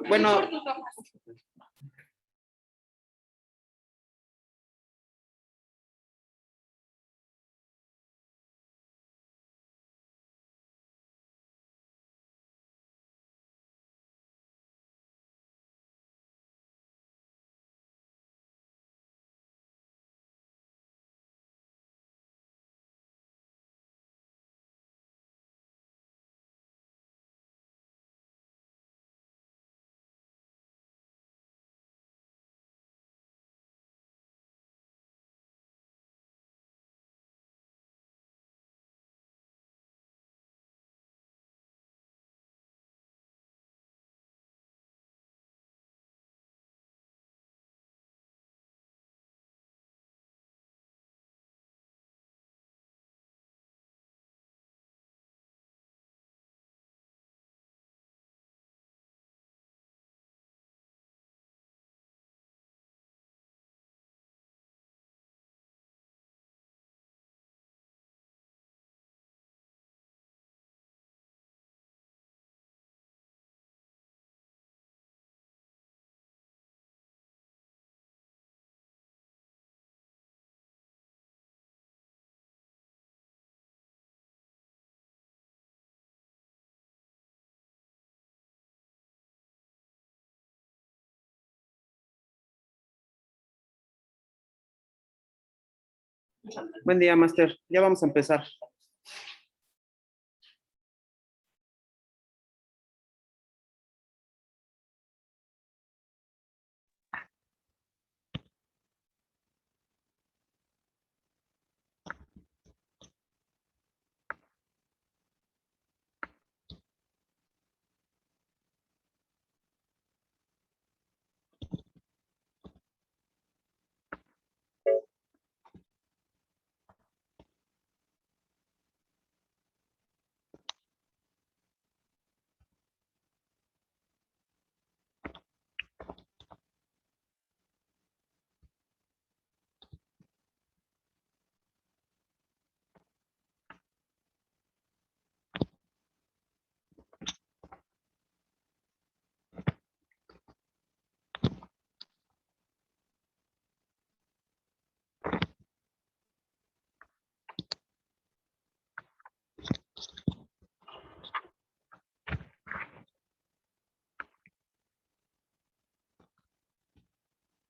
Bueno, buen día, Master. Ya vamos a empezar.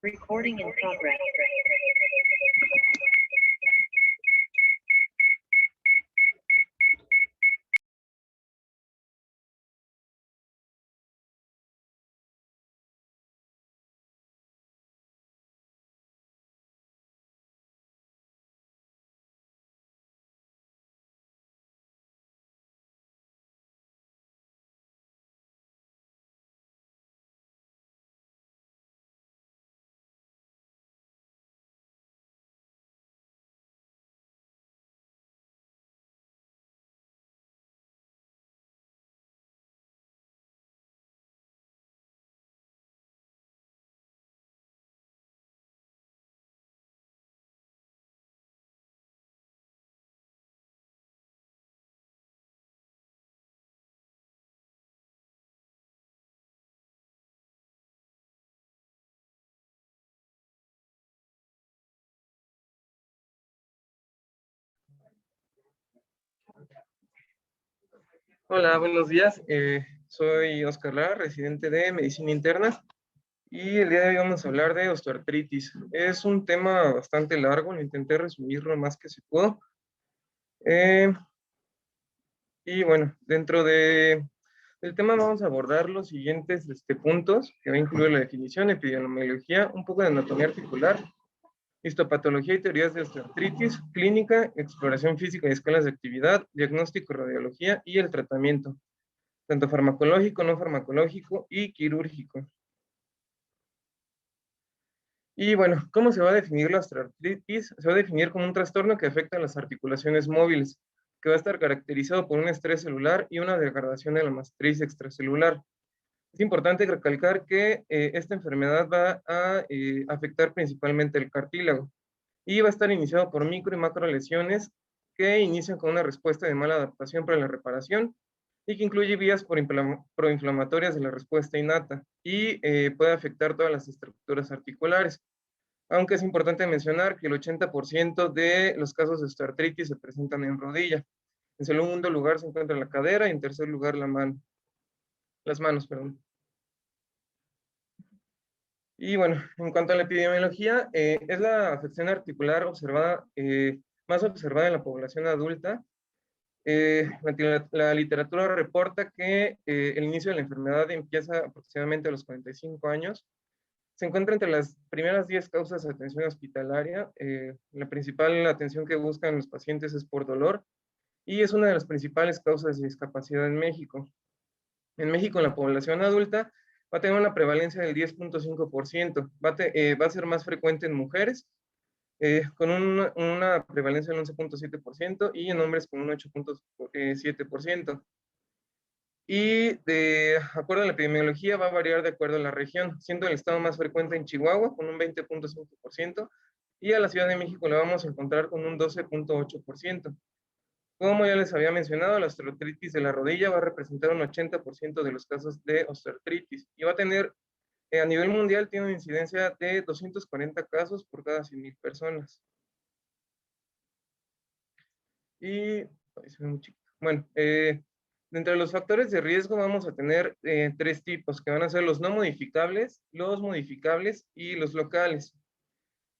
Recording in progress. Hola, buenos días. Soy Oscar Lara, residente de Medicina Interna, y el día de hoy vamos a hablar de osteoartritis. Es un tema bastante largo, lo intenté resumir lo más que se pudo. Eh, y bueno, del tema vamos a abordar los siguientes puntos, que va a incluir la definición, epidemiología, un poco de anatomía articular, histopatología y teorías de osteoartritis, clínica, exploración física y escalas de actividad, diagnóstico, radiología y el tratamiento, tanto farmacológico, no farmacológico y quirúrgico. Y bueno, ¿cómo se va a definir la osteoartritis? Se va a definir como un trastorno que afecta a las articulaciones móviles, que va a estar caracterizado por un estrés celular y una degradación de la matriz extracelular. Es importante recalcar que esta enfermedad va a afectar principalmente el cartílago y va a estar iniciado por micro y macro lesiones que inician con una respuesta de mala adaptación para la reparación y que incluye vías proinflamatorias de la respuesta innata y puede afectar todas las estructuras articulares. Aunque es importante mencionar que el 80% de los casos de osteoartritis se presentan en rodilla. En segundo lugar se encuentra la cadera y en tercer lugar las manos, perdón. Y bueno, en cuanto a la epidemiología, es la afección articular observada, más observada en la población adulta. La literatura reporta que el inicio de la enfermedad empieza aproximadamente a los 45 años. Se encuentra entre las primeras 10 causas de atención hospitalaria. La principal atención que buscan los pacientes es por dolor y es una de las principales causas de discapacidad en México. En México, en la población adulta, va a tener una prevalencia del 10.5%. Va a ser más frecuente en mujeres, con una prevalencia del 11.7% y en hombres con un 8.7%. Y de acuerdo a la epidemiología va a variar de acuerdo a la región, siendo el estado más frecuente en Chihuahua con un 20.5% y a la Ciudad de México la vamos a encontrar con un 12.8%. Como ya les había mencionado, la osteoartritis de la rodilla va a representar un 80% de los casos de osteoartritis y va a tener, a nivel mundial, tiene una incidencia de 240 casos por cada 100,000 personas. Y, ay, se ve muy chiquito. Bueno, entre los factores de riesgo vamos a tener tres tipos, que van a ser los no modificables, los modificables y los locales.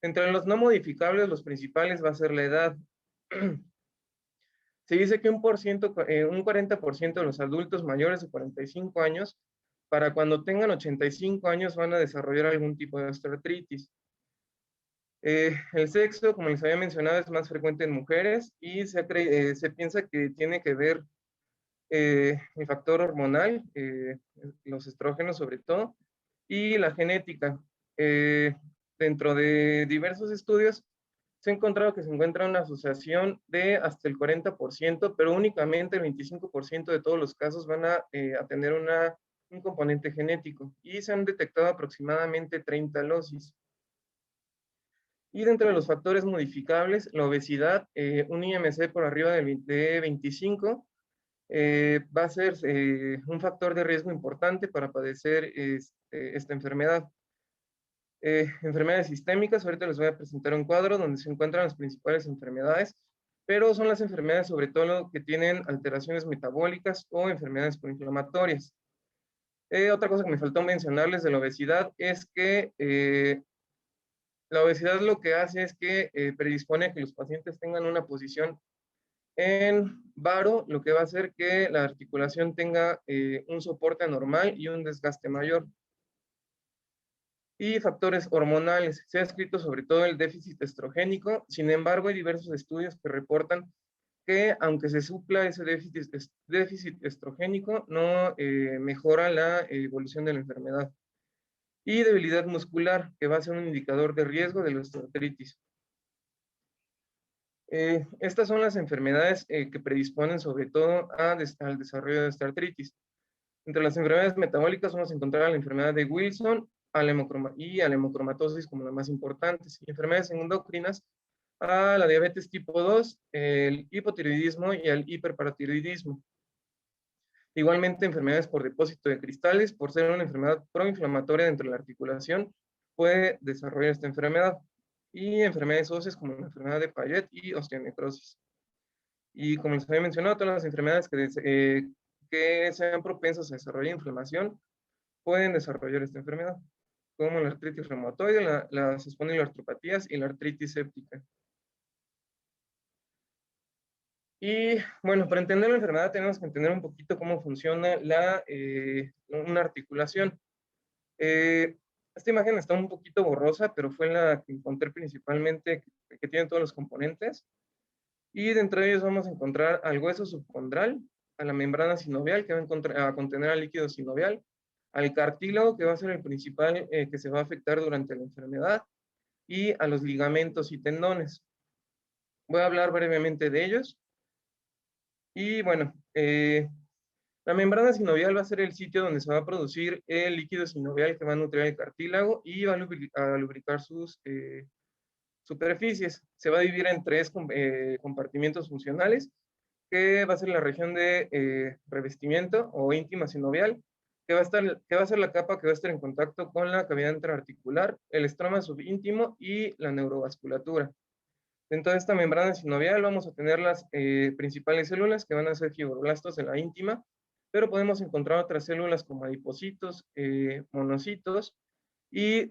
Entre los no modificables, los principales va a ser la edad. Se dice que un 40% de los adultos mayores de 45 años, para cuando tengan 85 años, van a desarrollar algún tipo de osteoartritis. El sexo, como les había mencionado, es más frecuente en mujeres y se piensa que tiene que ver el factor hormonal, los estrógenos sobre todo, y la genética. Dentro de diversos estudios, se ha encontrado que se encuentra una asociación de hasta el 40%, pero únicamente el 25% de todos los casos van a tener un componente genético y se han detectado aproximadamente 30 alosis. Y dentro de los factores modificables, la obesidad, un IMC por arriba de 25, va a ser un factor de riesgo importante para padecer esta enfermedad. Enfermedades sistémicas, ahorita les voy a presentar un cuadro donde se encuentran las principales enfermedades, pero son las enfermedades sobre todo que tienen alteraciones metabólicas o enfermedades proinflamatorias. Otra cosa que me faltó mencionarles de la obesidad es que la obesidad lo que hace es que predispone a que los pacientes tengan una posición en varo, lo que va a hacer que la articulación tenga un soporte anormal y un desgaste mayor. Y factores hormonales. Se ha escrito sobre todo el déficit estrogénico, sin embargo hay diversos estudios que reportan que aunque se supla ese déficit estrogénico, no mejora la evolución de la enfermedad. Y debilidad muscular, que va a ser un indicador de riesgo de la osteoartritis. Estas son las enfermedades que predisponen sobre todo al desarrollo de osteoartritis. Entre las enfermedades metabólicas vamos a encontrar la enfermedad de Wilson y a la hemocromatosis como las más importantes. Y enfermedades endocrinas, a la diabetes tipo 2, el hipotiroidismo y el hiperparatiroidismo. Igualmente, enfermedades por depósito de cristales, por ser una enfermedad proinflamatoria dentro de la articulación, puede desarrollar esta enfermedad. Y enfermedades óseas como la enfermedad de Payet y osteonecrosis. Y como les había mencionado, todas las enfermedades que sean propensas a desarrollar inflamación pueden desarrollar esta enfermedad, como la artritis reumatoide, las espondiloartropatías y la artritis séptica. Y bueno, para entender la enfermedad tenemos que entender un poquito cómo funciona una articulación. Esta imagen está un poquito borrosa, pero fue la que encontré principalmente, que tiene todos los componentes. Y dentro de ellos vamos a encontrar al hueso subcondral, a la membrana sinovial, que va a contener al líquido sinovial, al cartílago, que va a ser el principal que se va a afectar durante la enfermedad, y a los ligamentos y tendones. Voy a hablar brevemente de ellos. Y bueno, la membrana sinovial va a ser el sitio donde se va a producir el líquido sinovial que va a nutrir el cartílago y va a lubricar sus superficies. Se va a dividir en tres compartimientos funcionales, que va a ser la región de revestimiento o íntima sinovial, que va a ser la capa que va a estar en contacto con la cavidad intraarticular, el estroma subíntimo y la neurovasculatura. Dentro de esta membrana sinovial vamos a tener las principales células que van a ser fibroblastos de la íntima, pero podemos encontrar otras células como adipocitos, monocitos, y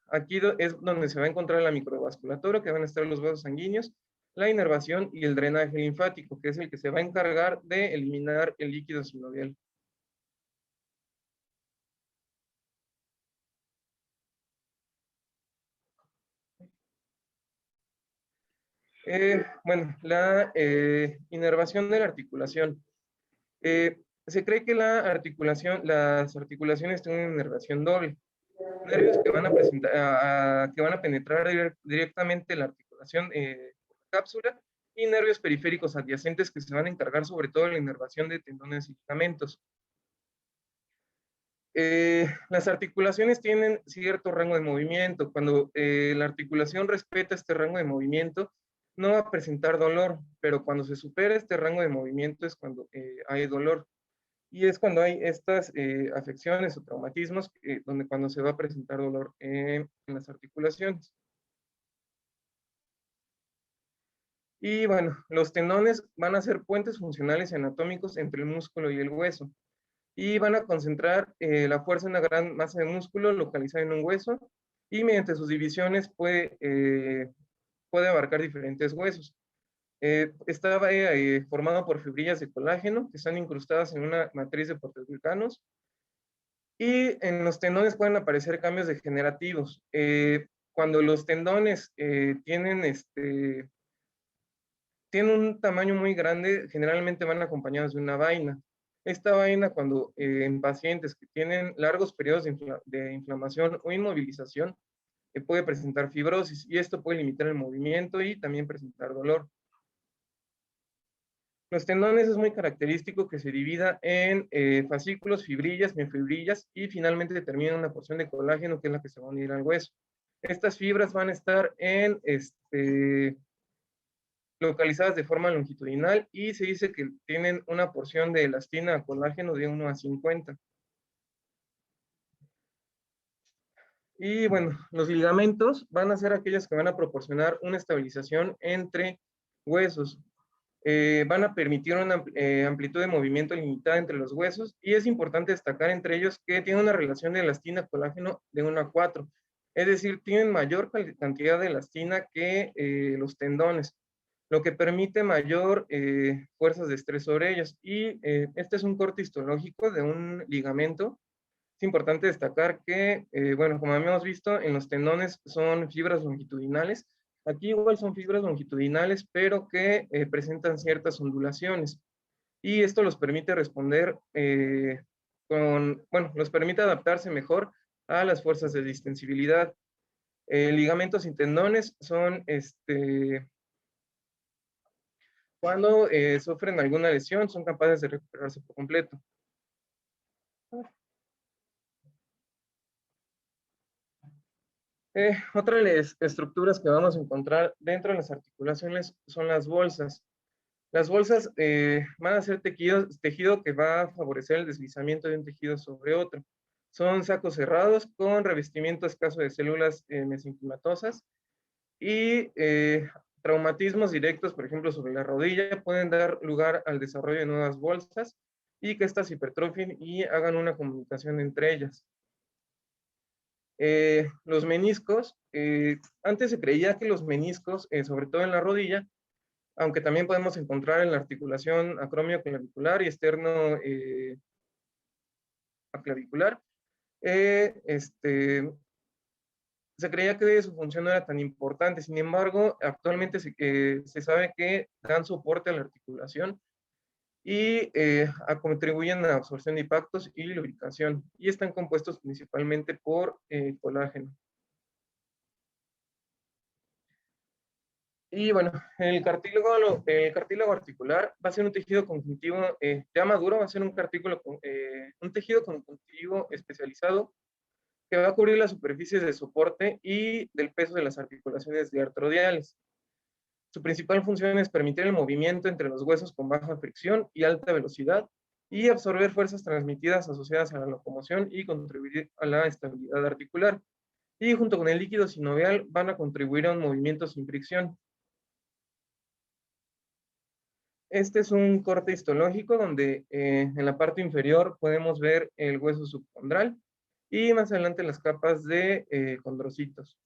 aquí es donde se va a encontrar la microvasculatura, que van a estar los vasos sanguíneos, la inervación y el drenaje linfático, que es el que se va a encargar de eliminar el líquido sinovial. Bueno, la inervación de la articulación. Se cree que las articulaciones tienen una inervación doble. Nervios que van a que van a penetrar directamente la articulación por la cápsula, y nervios periféricos adyacentes que se van a encargar sobre todo de la inervación de tendones y ligamentos. Las articulaciones tienen cierto rango de movimiento. Cuando la articulación respeta este rango de movimiento, no va a presentar dolor, pero cuando se supera este rango de movimiento es cuando hay dolor. Y es cuando hay estas afecciones o traumatismos, cuando se va a presentar dolor en las articulaciones. Y bueno, los tendones van a ser puentes funcionales y anatómicos entre el músculo y el hueso, y van a concentrar la fuerza en una gran masa de músculo localizada en un hueso, y mediante sus divisiones puede abarcar diferentes huesos. Está formado por fibrillas de colágeno que están incrustadas en una matriz de proteoglucanos, y en los tendones pueden aparecer cambios degenerativos. Cuando los tendones tienen un tamaño muy grande, generalmente van acompañados de una vaina. Esta vaina, cuando en pacientes que tienen largos periodos de inflamación o inmovilización, puede presentar fibrosis, y esto puede limitar el movimiento y también presentar dolor. Los tendones es muy característico que se divida en fascículos, fibrillas, miofibrillas, y finalmente termina una porción de colágeno que es la que se va a unir al hueso. Estas fibras van a estar localizadas de forma longitudinal, y se dice que tienen una porción de elastina a colágeno de 1 a 50. Y bueno, los ligamentos van a ser aquellos que van a proporcionar una estabilización entre huesos. Van a permitir una amplitud de movimiento limitada entre los huesos, y es importante destacar entre ellos que tienen una relación de elastina-colágeno de 1 a 4, es decir, tienen mayor cantidad de elastina que los tendones, lo que permite mayor fuerzas de estrés sobre ellos. Y este es un corte histológico de un ligamento. Es importante destacar que, bueno, como habíamos visto, en los tendones son fibras longitudinales. Aquí igual son fibras longitudinales, pero que presentan ciertas ondulaciones. Y esto los permite responder bueno, los permite adaptarse mejor a las fuerzas de distensibilidad. Ligamentos y tendones son, cuando sufren alguna lesión, son capaces de recuperarse por completo. Otra de las estructuras que vamos a encontrar dentro de las articulaciones son las bolsas. Las bolsas van a ser tejido que va a favorecer el deslizamiento de un tejido sobre otro. Son sacos cerrados con revestimiento escaso de células mesenquimatosas, y traumatismos directos, por ejemplo, sobre la rodilla, pueden dar lugar al desarrollo de nuevas bolsas, y que éstas hipertrofien y hagan una comunicación entre ellas. Los meniscos, antes se creía que los meniscos, sobre todo en la rodilla, aunque también podemos encontrar en la articulación acromioclavicular y externo clavicular, se creía que su función no era tan importante. Sin embargo, actualmente se sabe que dan soporte a la articulación y contribuyen a la absorción de impactos y lubricación, y están compuestos principalmente por colágeno. Y bueno, el cartílago articular va a ser un tejido conjuntivo ya maduro, va a ser un tejido conjuntivo especializado que va a cubrir las superficies de soporte y del peso de las articulaciones diartrodiales. Su principal función es permitir el movimiento entre los huesos con baja fricción y alta velocidad y absorber fuerzas transmitidas asociadas a la locomoción y contribuir a la estabilidad articular. Y junto con el líquido sinovial van a contribuir a un movimiento sin fricción. Este es un corte histológico donde en la parte inferior podemos ver el hueso subcondral y más adelante las capas de condrocitos.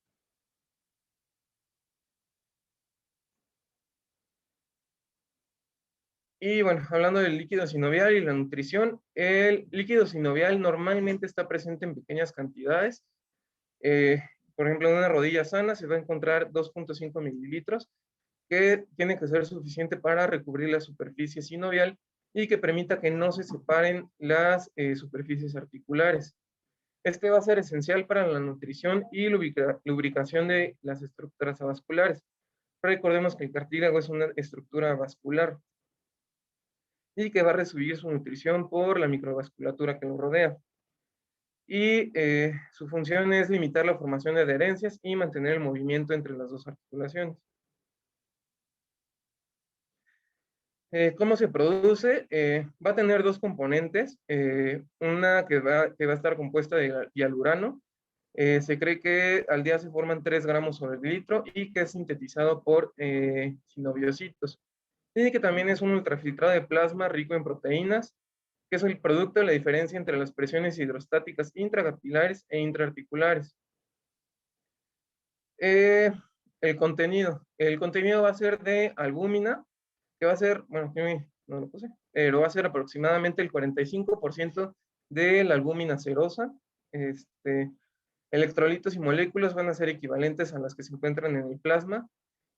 Y bueno, hablando del líquido sinovial y la nutrición, el líquido sinovial normalmente está presente en pequeñas cantidades. Eh, por ejemplo, en una rodilla sana se va a encontrar 2.5 mililitros, que tiene que ser suficiente para recubrir la superficie sinovial y que permita que no se separen las superficies articulares. Este va a ser esencial para la nutrición y lubricación de las estructuras avasculares. Recordemos que el cartílago es una estructura vascular y que va a recibir su nutrición por la microvasculatura que lo rodea. Y su función es limitar la formación de adherencias y mantener el movimiento entre las dos articulaciones. ¿Cómo se produce? Va a tener dos componentes, una que va a estar compuesta de hialurano. Se cree que al día se forman 3 gramos sobre litro y que es sintetizado por sinoviocitos. Y que también es un ultrafiltrado de plasma rico en proteínas, que es el producto de la diferencia entre las presiones hidrostáticas intracapilares e intraarticulares. El contenido va a ser de albúmina, que va a ser, bueno, no lo puse, pero va a ser aproximadamente el 45% de la albúmina cerosa. Electrolitos y moléculas van a ser equivalentes a las que se encuentran en el plasma.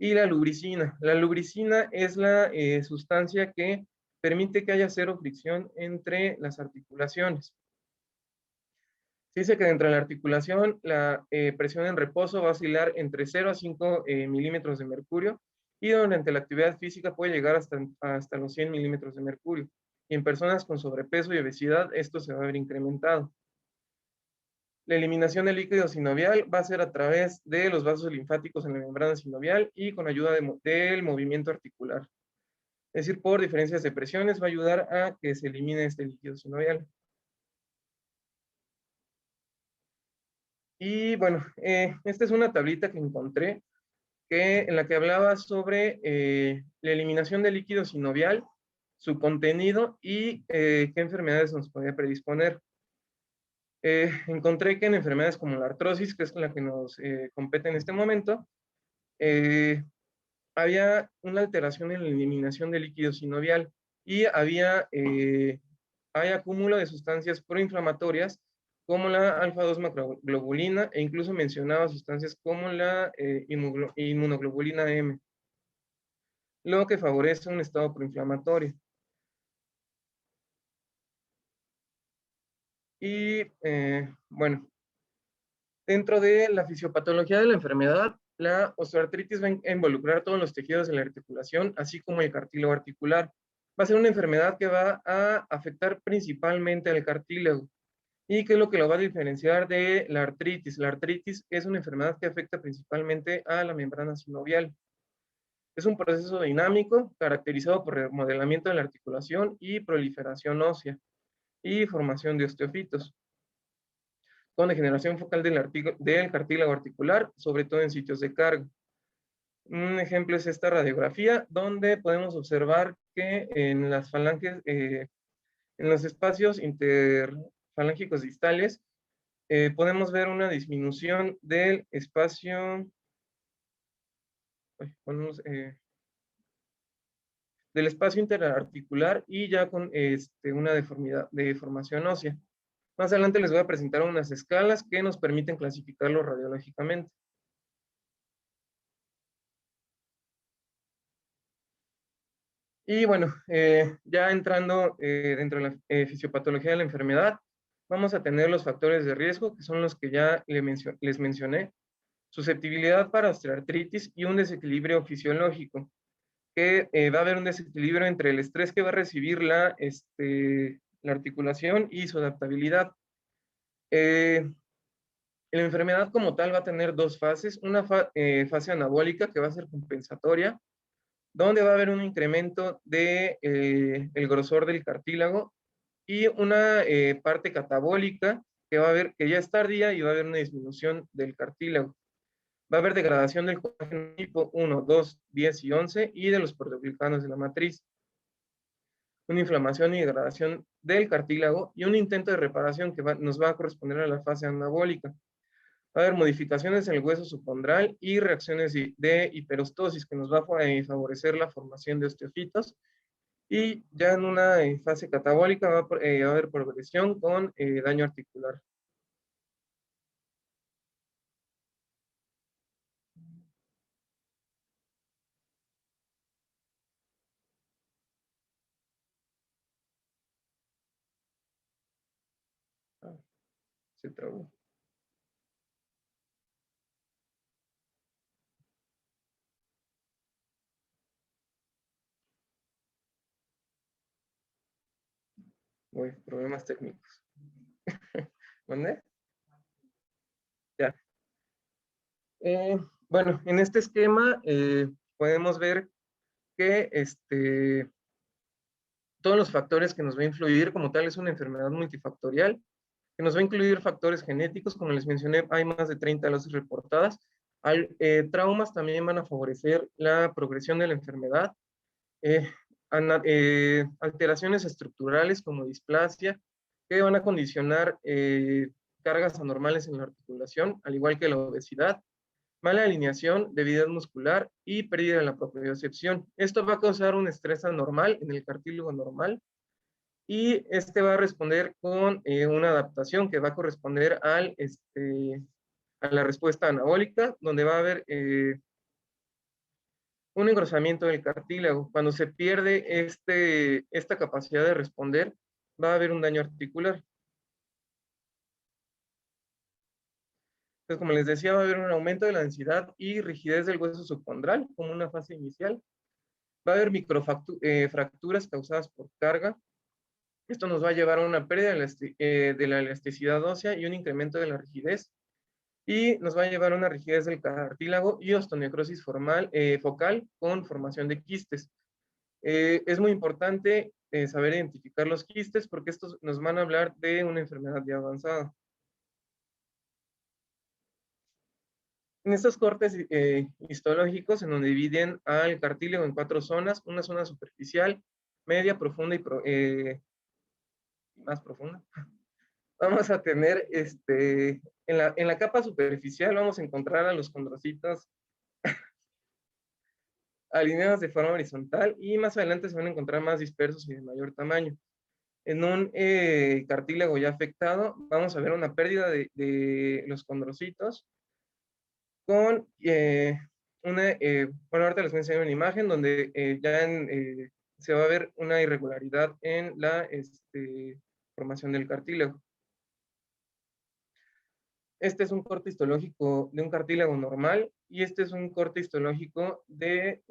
Y la lubricina. La lubricina es la sustancia que permite que haya cero fricción entre las articulaciones. Se dice que dentro de la articulación la presión en reposo va a oscilar entre 0 a 5 milímetros de mercurio y durante la actividad física puede llegar hasta los 100 milímetros de mercurio. Y en personas con sobrepeso y obesidad esto se va a ver incrementado. La eliminación del líquido sinovial va a ser a través de los vasos linfáticos en la membrana sinovial y con ayuda del movimiento articular. Es decir, por diferencias de presiones va a ayudar a que se elimine este líquido sinovial. Y bueno, esta es una tablita que encontré en la que hablaba sobre la eliminación del líquido sinovial, su contenido y qué enfermedades nos podía predisponer. Encontré que en enfermedades como la artrosis, que es la que nos compete en este momento, había una alteración en la eliminación del líquido sinovial y hay acúmulo de sustancias proinflamatorias como la alfa-2 macroglobulina e incluso mencionaba sustancias como la inmunoglobulina M, lo que favorece un estado proinflamatorio. Y bueno, dentro de la fisiopatología de la enfermedad, la osteoartritis va a involucrar todos los tejidos de la articulación, así como el cartílago articular. Va a ser una enfermedad que va a afectar principalmente al cartílago. ¿Y qué es lo que lo va a diferenciar de la artritis? La artritis es una enfermedad que afecta principalmente a la membrana sinovial. Es un proceso dinámico caracterizado por remodelamiento de la articulación y proliferación ósea y formación de osteofitos, con degeneración focal del cartílago articular, sobre todo en sitios de carga. Un ejemplo es esta radiografía, donde podemos observar que en las falanges, en los espacios interfalángicos distales, podemos ver una disminución del espacio, del espacio interarticular y ya con una deformación ósea. Más adelante les voy a presentar unas escalas que nos permiten clasificarlo radiológicamente. Y bueno, ya entrando dentro de la fisiopatología de la enfermedad, vamos a tener los factores de riesgo, que son los que ya les mencioné, susceptibilidad para osteoartritis y un desequilibrio fisiológico, que va a haber un desequilibrio entre el estrés que va a recibir la articulación y su adaptabilidad. La enfermedad como tal va a tener dos fases, una fase anabólica que va a ser compensatoria, donde va a haber un incremento de el grosor del cartílago y una parte catabólica que va a haber, que ya es tardía y va a haber una disminución del cartílago. Va a haber degradación del colágeno tipo 1, 2, 10 y 11 y de los proteoglicanos de la matriz. Una inflamación y degradación del cartílago y un intento de reparación que nos va a corresponder a la fase anabólica. Va a haber modificaciones en el hueso subcondral y reacciones de hiperostosis que nos va a favorecer la formación de osteofitos. Y ya en una fase catabólica va a haber progresión con daño articular. Ah, se trabó. Uy, problemas técnicos. ¿Dónde? Ya. Bueno, en este esquema podemos ver que todos los factores que nos va a influir como tal es una enfermedad multifactorial, que nos va a incluir factores genéticos, como les mencioné, hay más de 30 dosis reportadas. Traumas también van a favorecer la progresión de la enfermedad. Alteraciones estructurales como displasia, que van a condicionar cargas anormales en la articulación, al igual que la obesidad, mala alineación, debilidad muscular y pérdida de la propiocepción. Esto va a causar un estrés anormal en el cartílago normal y este va a responder con una adaptación que va a corresponder a la respuesta anabólica, donde va a haber un engrosamiento del cartílago. Cuando se pierde esta capacidad de responder, va a haber un daño articular. Entonces, como les decía, va a haber un aumento de la densidad y rigidez del hueso subcondral como una fase inicial. Va a haber microfracturas causadas por carga. Esto nos va a llevar a una pérdida de la elasticidad ósea y un incremento de la rigidez. Y nos va a llevar a una rigidez del cartílago y osteonecrosis focal con formación de quistes. Es muy importante saber identificar los quistes porque estos nos van a hablar de una enfermedad ya avanzada. En estos cortes histológicos, en donde dividen al cartílago en 4 zonas, una zona superficial, media, profunda y más profunda, vamos a tener, en la capa superficial vamos a encontrar a los condrocitos alineados de forma horizontal y más adelante se van a encontrar más dispersos y de mayor tamaño. En un cartílago ya afectado, vamos a ver una pérdida de los condrocitos con bueno, ahorita les voy a enseñar una imagen donde se va a ver una irregularidad en la formación del cartílago. Este es un corte histológico de un cartílago normal y este es un corte histológico de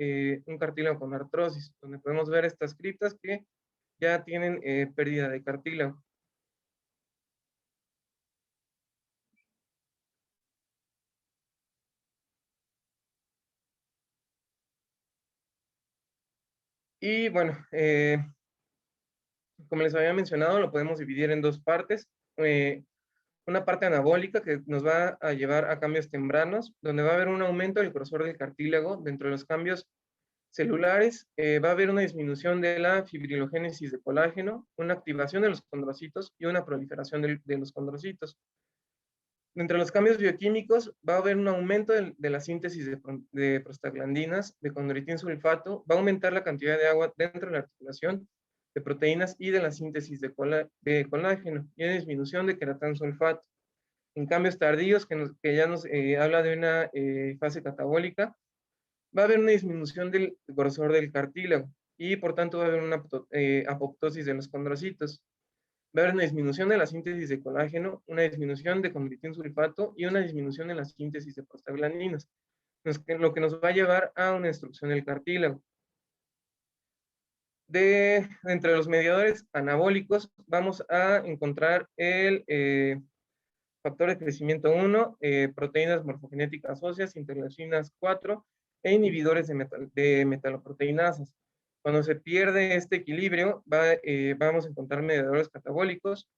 un cartílago con artrosis, donde podemos ver estas criptas que ya tienen pérdida de cartílago. Y bueno, como les había mencionado, lo podemos dividir en dos partes. Una parte anabólica que nos va a llevar a cambios tempranos, donde va a haber un aumento del grosor del cartílago. Dentro de los cambios celulares, va a haber una disminución de la fibrilogénesis de colágeno, una activación de los condrocitos y una proliferación de los condrocitos. Dentro de los cambios bioquímicos, va a haber un aumento de la síntesis de prostaglandinas, de condroitin sulfato, va a aumentar la cantidad de agua dentro de la articulación, de proteínas y de la síntesis de colágeno, y una disminución de queratán sulfato. En cambios tardíos, que ya nos habla de una fase catabólica, va a haber una disminución del grosor del cartílago, y por tanto va a haber una apoptosis de los condrocitos. Va a haber una disminución de la síntesis de colágeno, una disminución de condroitin sulfato y una disminución en la síntesis de prostaglandinas, lo que nos va a llevar a una destrucción del cartílago. Entre los mediadores anabólicos vamos a encontrar el factor de crecimiento 1, proteínas morfogenéticas óseas, interleucinas 4 e inhibidores de metaloproteinasas. Cuando se pierde este equilibrio, vamos a encontrar mediadores catabólicos.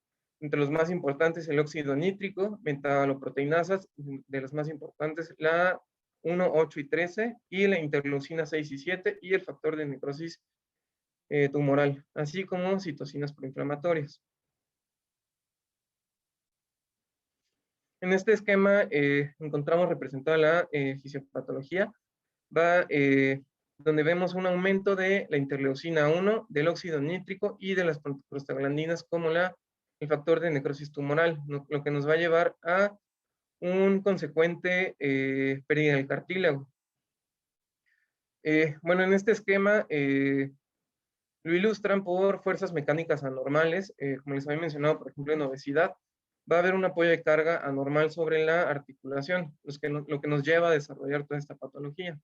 Entre los más importantes, el óxido nítrico, metaloproteinasas, de las más importantes, la 1, 8 y 13, y la interleucina 6 y 7, y el factor de necrosis tumoral, así como citocinas proinflamatorias. En este esquema encontramos representada la fisiopatología, donde vemos un aumento de la interleucina 1, del óxido nítrico y de las prostaglandinas como el factor de necrosis tumoral, lo que nos va a llevar a un consecuente pérdida del cartílago. Bueno, en este esquema lo ilustran por fuerzas mecánicas anormales, como les había mencionado, por ejemplo, en obesidad, va a haber un apoyo de carga anormal sobre la articulación, lo que nos lleva a desarrollar toda esta patología.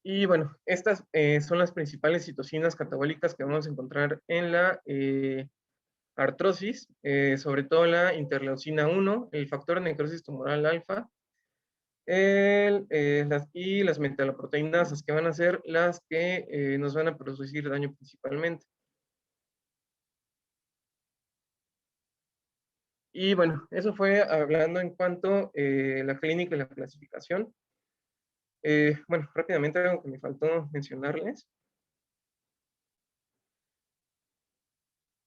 Y bueno, estas son las principales citocinas catabólicas que vamos a encontrar en la artrosis, sobre todo la interleucina 1, el factor de necrosis tumoral alfa, y las metaloproteinasas, que van a ser las que nos van a producir daño principalmente. Y bueno, eso fue hablando en cuanto a la clínica y la clasificación. Bueno, rápidamente algo que me faltó mencionarles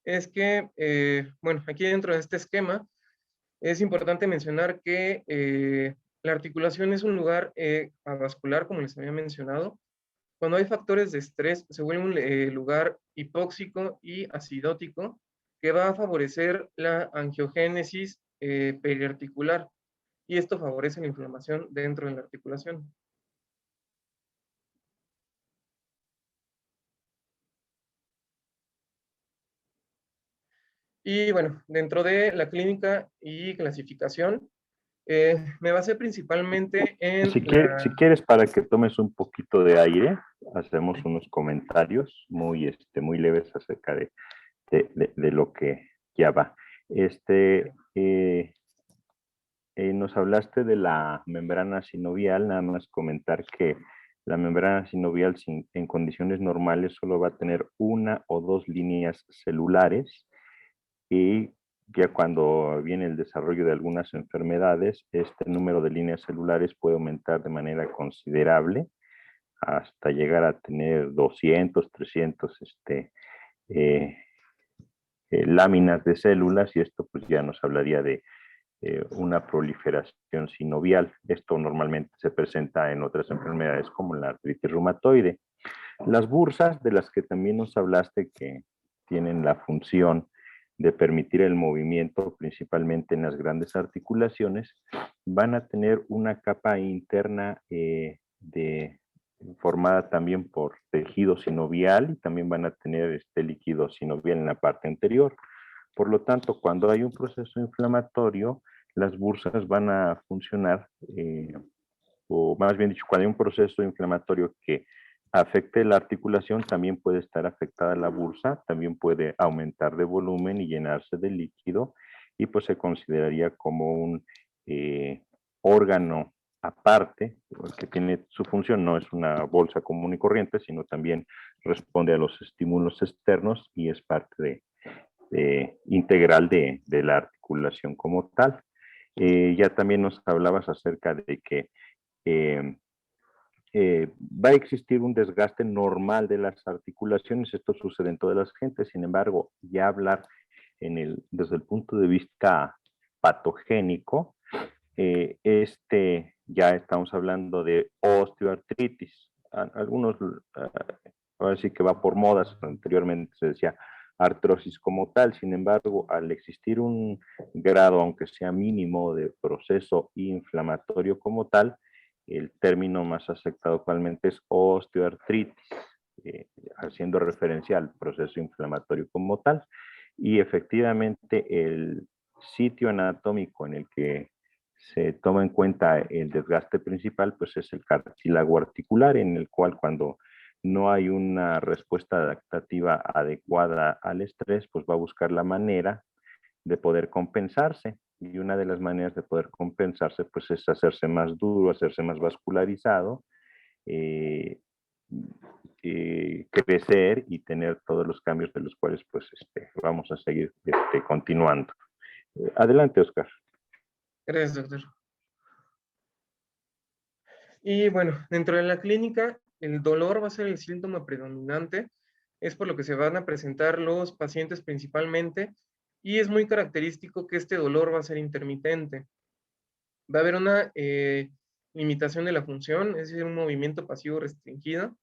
es que, bueno, aquí dentro de este esquema es importante mencionar que la articulación es un lugar avascular, como les había mencionado. Cuando hay factores de estrés, se vuelve un lugar hipóxico y acidótico que va a favorecer la angiogénesis periarticular, y esto favorece la inflamación dentro de la articulación. Y bueno, dentro de la clínica y clasificación, me basé principalmente en Si quieres, para que tomes un poquito de aire, hacemos unos comentarios muy leves acerca de lo que ya va. Nos hablaste de la membrana sinovial, nada más comentar que la membrana sinovial en condiciones normales solo va a tener una o dos líneas celulares, y ya cuando viene el desarrollo de algunas enfermedades, este número de líneas celulares puede aumentar de manera considerable hasta llegar a tener 200, 300 láminas de células, y esto pues ya nos hablaría de una proliferación sinovial. Esto normalmente se presenta en otras enfermedades como la artritis reumatoide. Las bursas, de las que también nos hablaste, que tienen la función de permitir el movimiento principalmente en las grandes articulaciones, van a tener una capa interna formada también por tejido sinovial, y también van a tener este líquido sinovial en la parte anterior. Por lo tanto, cuando hay un proceso inflamatorio, las bursas van a funcionar, o más bien dicho, cuando hay un proceso inflamatorio que afecte la articulación, también puede estar afectada la bursa, también puede aumentar de volumen y llenarse de líquido, y pues se consideraría como un órgano aparte, que tiene su función, no es una bolsa común y corriente, sino también responde a los estímulos externos y es parte integral de la articulación como tal. Ya también nos hablabas acerca de que va a existir un desgaste normal de las articulaciones. Esto sucede en todas las gentes. Sin embargo, ya hablar desde el punto de vista patogénico, ya estamos hablando de osteoartritis. Algunos, ahora sí que va por modas, anteriormente se decía artrosis como tal. Sin embargo, al existir un grado, aunque sea mínimo, de proceso inflamatorio como tal, el término más aceptado actualmente es osteoartritis, haciendo referencia al proceso inflamatorio como tal. Y efectivamente el sitio anatómico en el que se toma en cuenta el desgaste principal, pues es el cartílago articular, en el cual cuando no hay una respuesta adaptativa adecuada al estrés, pues va a buscar la manera de poder compensarse. Y una de las maneras de poder compensarse pues es hacerse más duro, hacerse más vascularizado, crecer y tener todos los cambios de los cuales pues vamos a seguir continuando. Adelante, Oscar. Gracias, doctor. Y bueno, dentro de la clínica, el dolor va a ser el síntoma predominante, es por lo que se van a presentar los pacientes principalmente, y es muy característico que este dolor va a ser intermitente. Va a haber una limitación de la función, es decir, un movimiento pasivo restringido,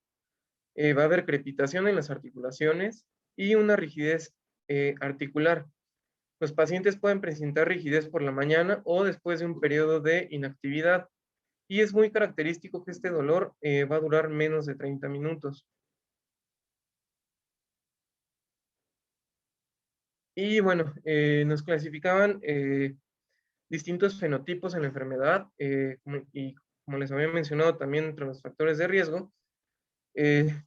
va a haber crepitación en las articulaciones y una rigidez articular. Los pacientes pueden presentar rigidez por la mañana o después de un periodo de inactividad. Y es muy característico que este dolor va a durar menos de 30 minutos. Y bueno, nos clasificaban distintos fenotipos en la enfermedad y como les había mencionado también entre los factores de riesgo,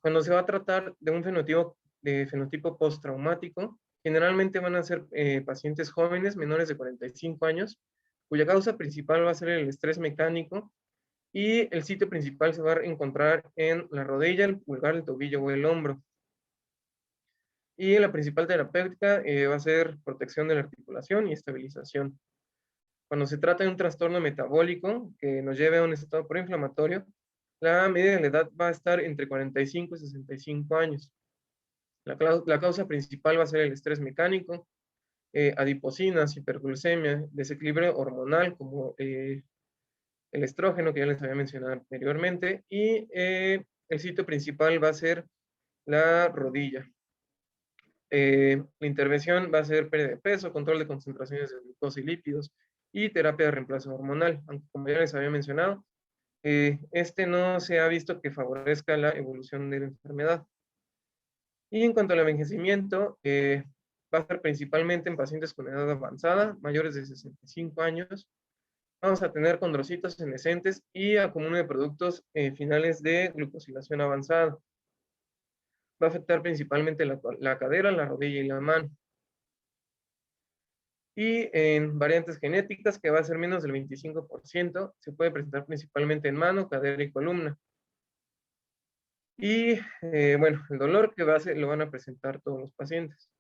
cuando se va a tratar de un fenotipo postraumático, generalmente van a ser pacientes jóvenes menores de 45 años, cuya causa principal va a ser el estrés mecánico. Y el sitio principal se va a encontrar en la rodilla, el pulgar, el tobillo o el hombro. Y la principal terapéutica va a ser protección de la articulación y estabilización. Cuando se trata de un trastorno metabólico que nos lleve a un estado proinflamatorio, la media de la edad va a estar entre 45 y 65 años. La causa principal va a ser el estrés mecánico, adiposinas, hiperglucemia, desequilibrio hormonal como el estrógeno que ya les había mencionado anteriormente, y el sitio principal va a ser la rodilla. La intervención va a ser pérdida de peso, control de concentraciones de glucosa y lípidos y terapia de reemplazo hormonal, aunque como ya les había mencionado, no se ha visto que favorezca la evolución de la enfermedad. Y en cuanto al envejecimiento, va a ser principalmente en pacientes con edad avanzada, mayores de 65 años. Vamos a tener condrocitos senescentes y acumulo de productos finales de glucosilación avanzada. Va a afectar principalmente la cadera, la rodilla y la mano. Y en variantes genéticas, que va a ser menos del 25%, se puede presentar principalmente en mano, cadera y columna. Y bueno, el dolor que lo van a presentar todos los pacientes.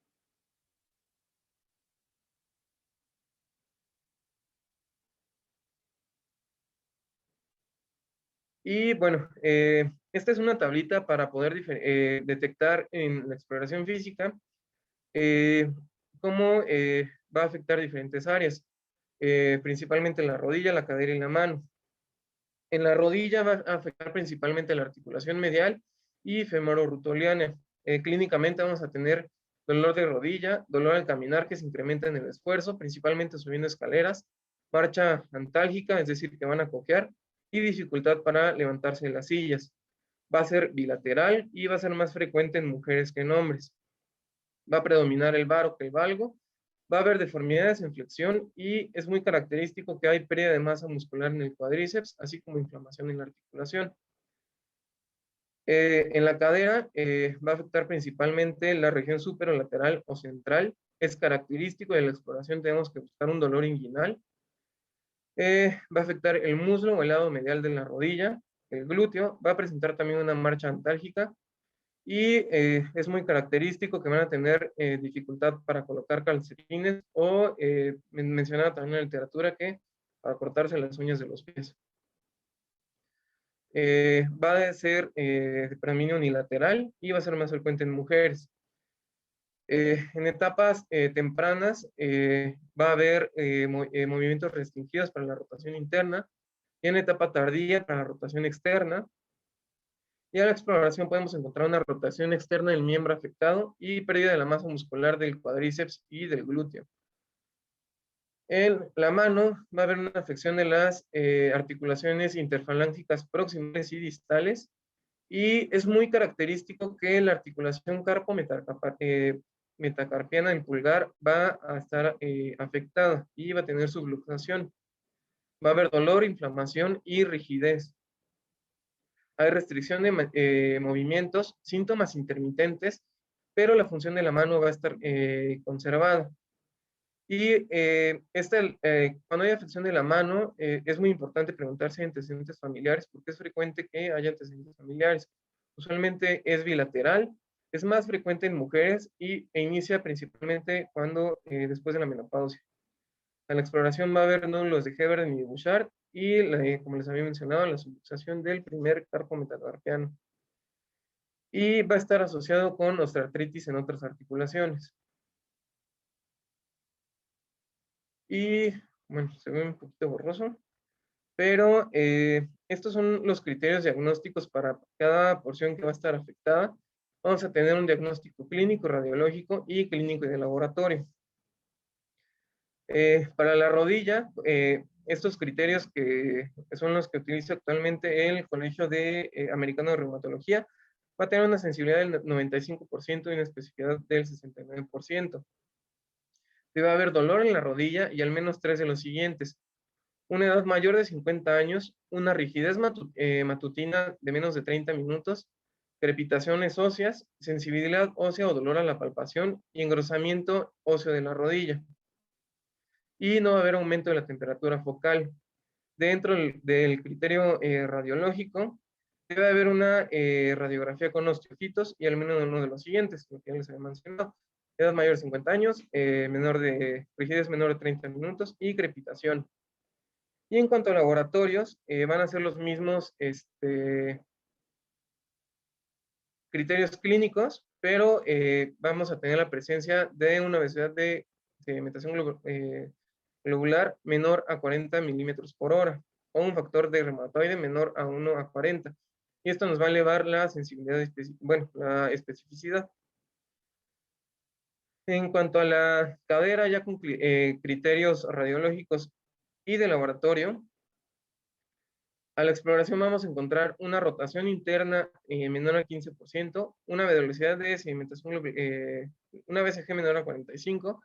Y bueno, esta es una tablita para poder detectar en la exploración física cómo va a afectar diferentes áreas, principalmente la rodilla, la cadera y la mano. En la rodilla va a afectar principalmente la articulación medial y femororutoliana. Clínicamente vamos a tener dolor de rodilla, dolor al caminar que se incrementa en el esfuerzo, principalmente subiendo escaleras, marcha antálgica, es decir, que van a cojear, y dificultad para levantarse de las sillas. Va a ser bilateral y va a ser más frecuente en mujeres que en hombres. Va a predominar el varo que el valgo, va a haber deformidades en flexión y es muy característico que hay pérdida de masa muscular en el cuádriceps, así como inflamación en la articulación. En la cadera va a afectar principalmente la región superolateral o central. Es característico de la exploración, tenemos que buscar un dolor inguinal. Va a afectar el muslo o el lado medial de la rodilla, el glúteo, va a presentar también una marcha antálgica y es muy característico que van a tener dificultad para colocar calcetines o mencionaba también en la literatura que para cortarse las uñas de los pies. Va a ser de predominio unilateral y va a ser más frecuente en mujeres. En etapas tempranas va a haber movimientos restringidos para la rotación interna y en etapa tardía para la rotación externa. Y en la exploración podemos encontrar una rotación externa del miembro afectado y pérdida de la masa muscular del cuádriceps y del glúteo. En la mano va a haber una afección de las articulaciones interfalángicas proximales y distales y es muy característico que la articulación carpo-metacarpiana en pulgar va a estar afectada y va a tener subluxación. Va a haber dolor, inflamación y rigidez. Hay restricción de movimientos, síntomas intermitentes, pero la función de la mano va a estar conservada. Y cuando hay afección de la mano, es muy importante preguntarse si hay antecedentes familiares, porque es frecuente que haya antecedentes familiares. Usualmente es bilateral, es más frecuente en mujeres e inicia principalmente después de la menopausia. En la exploración va a haber nódulos de Heberdin y de Bouchard y, como les había mencionado, la subluxación del primer carpo metacarpiano. Y va a estar asociado con osteoartritis en otras articulaciones. Y bueno, se ve un poquito borroso, pero estos son los criterios diagnósticos para cada porción que va a estar afectada. Vamos a tener un diagnóstico clínico, radiológico y clínico y de laboratorio. Para la rodilla, estos criterios que son los que utiliza actualmente el Colegio Americano de Reumatología, va a tener una sensibilidad del 95% y una especificidad del 69%. Debe haber dolor en la rodilla y al menos 3 de los siguientes: una edad mayor de 50 años, una rigidez matutina de menos de 30 minutos, crepitaciones óseas, sensibilidad ósea o dolor a la palpación y engrosamiento óseo de la rodilla. Y no va a haber aumento de la temperatura focal. Dentro del criterio radiológico, debe haber una radiografía con osteofitos y al menos uno de los siguientes, lo que ya les había mencionado: edad mayor de 50 años, rigidez menor de 30 minutos y crepitación. Y en cuanto a laboratorios, van a ser los mismos criterios clínicos, pero vamos a tener la presencia de una velocidad de sedimentación globular menor a 40 milímetros por hora, o un factor de reumatoide menor a 1 a 40. Y esto nos va a elevar la sensibilidad, la especificidad. En cuanto a la cadera, ya con criterios radiológicos y de laboratorio, a la exploración vamos a encontrar una rotación interna menor al 15%, una velocidad de sedimentación, una BCG menor a 45,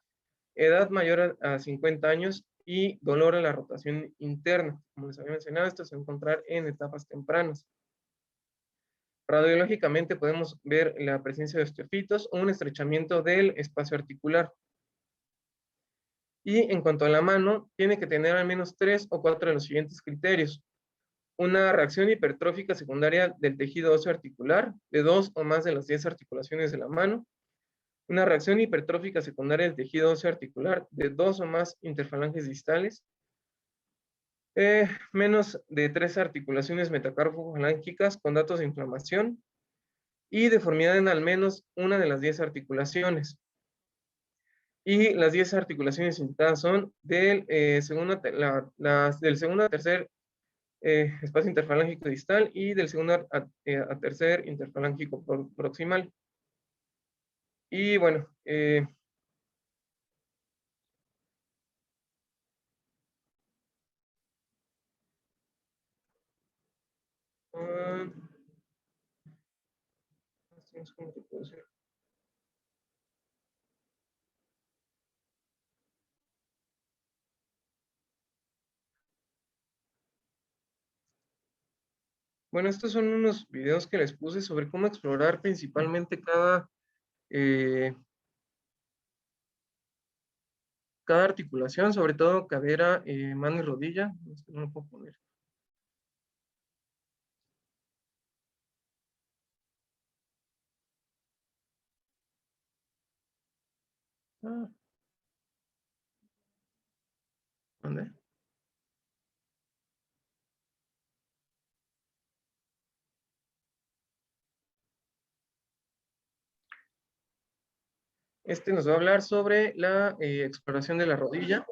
edad mayor a 50 años y dolor a la rotación interna. Como les había mencionado, esto se va a encontrar en etapas tempranas. Radiológicamente podemos ver la presencia de osteofitos o un estrechamiento del espacio articular. Y en cuanto a la mano, tiene que tener al menos 3 o 4 de los siguientes criterios: una reacción hipertrófica secundaria del tejido óseo articular de 2 o más de las 10 articulaciones de la mano, una reacción hipertrófica secundaria del tejido óseo articular de 2 o más interfalanges distales, menos de 3 articulaciones metacarpofalángicas con datos de inflamación y deformidad en al menos una de las 10 articulaciones. Y las 10 articulaciones indicadas son del segundo a tercer espacio interfalángico distal y del segundo a tercer interfalángico proximal. Y bueno, ¿cómo te puedo decir? Bueno, estos son unos videos que les puse sobre cómo explorar principalmente cada articulación, sobre todo cadera, mano y rodilla. No lo puedo poner. ¿Dónde? Este nos va a hablar sobre la exploración de la rodilla.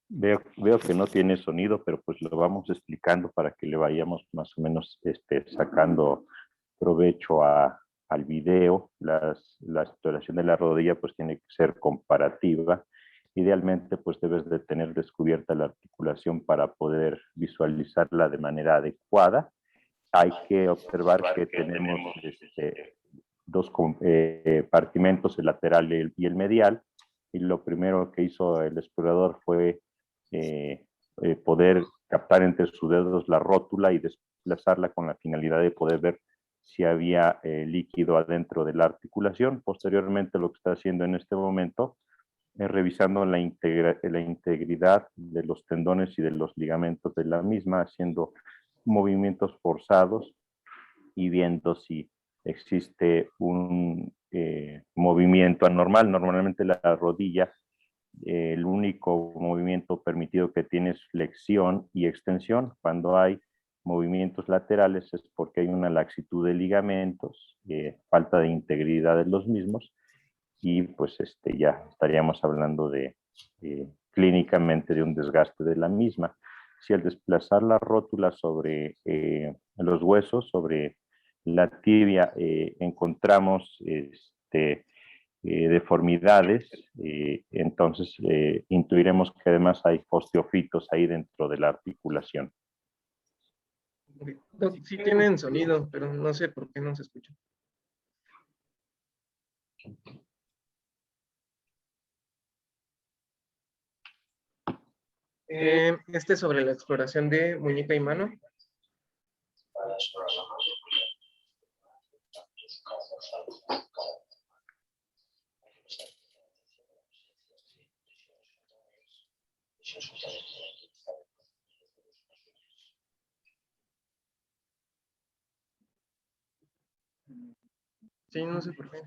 Veo que no tiene sonido, pero pues lo vamos explicando para que le vayamos más o menos sacando provecho al video. La exploración de la rodilla pues tiene que ser comparativa. Idealmente pues debes de tener descubierta la articulación para poder visualizarla de manera adecuada. Hay que observar que tenemos dos compartimentos, el lateral y el medial, y lo primero que hizo el explorador fue poder captar entre sus dedos la rótula y desplazarla con la finalidad de poder ver si había líquido adentro de la articulación. Posteriormente, lo que está haciendo en este momento es revisando la integridad de los tendones y de los ligamentos de la misma, haciendo movimientos forzados y viendo si existe un movimiento anormal. Normalmente la rodilla, el único movimiento permitido que tiene es flexión y extensión. Cuando hay movimientos laterales es porque hay una laxitud de ligamentos, falta de integridad de los mismos, y pues ya estaríamos hablando de clínicamente de un desgaste de la misma. Si al desplazar la rótula sobre los huesos, sobre la tibia, encontramos deformidades, entonces intuiremos que además hay osteofitos ahí dentro de la articulación. Sí tienen sonido, pero no sé por qué no se escucha. Sobre la exploración de muñeca y mano. Sí, no sé por qué.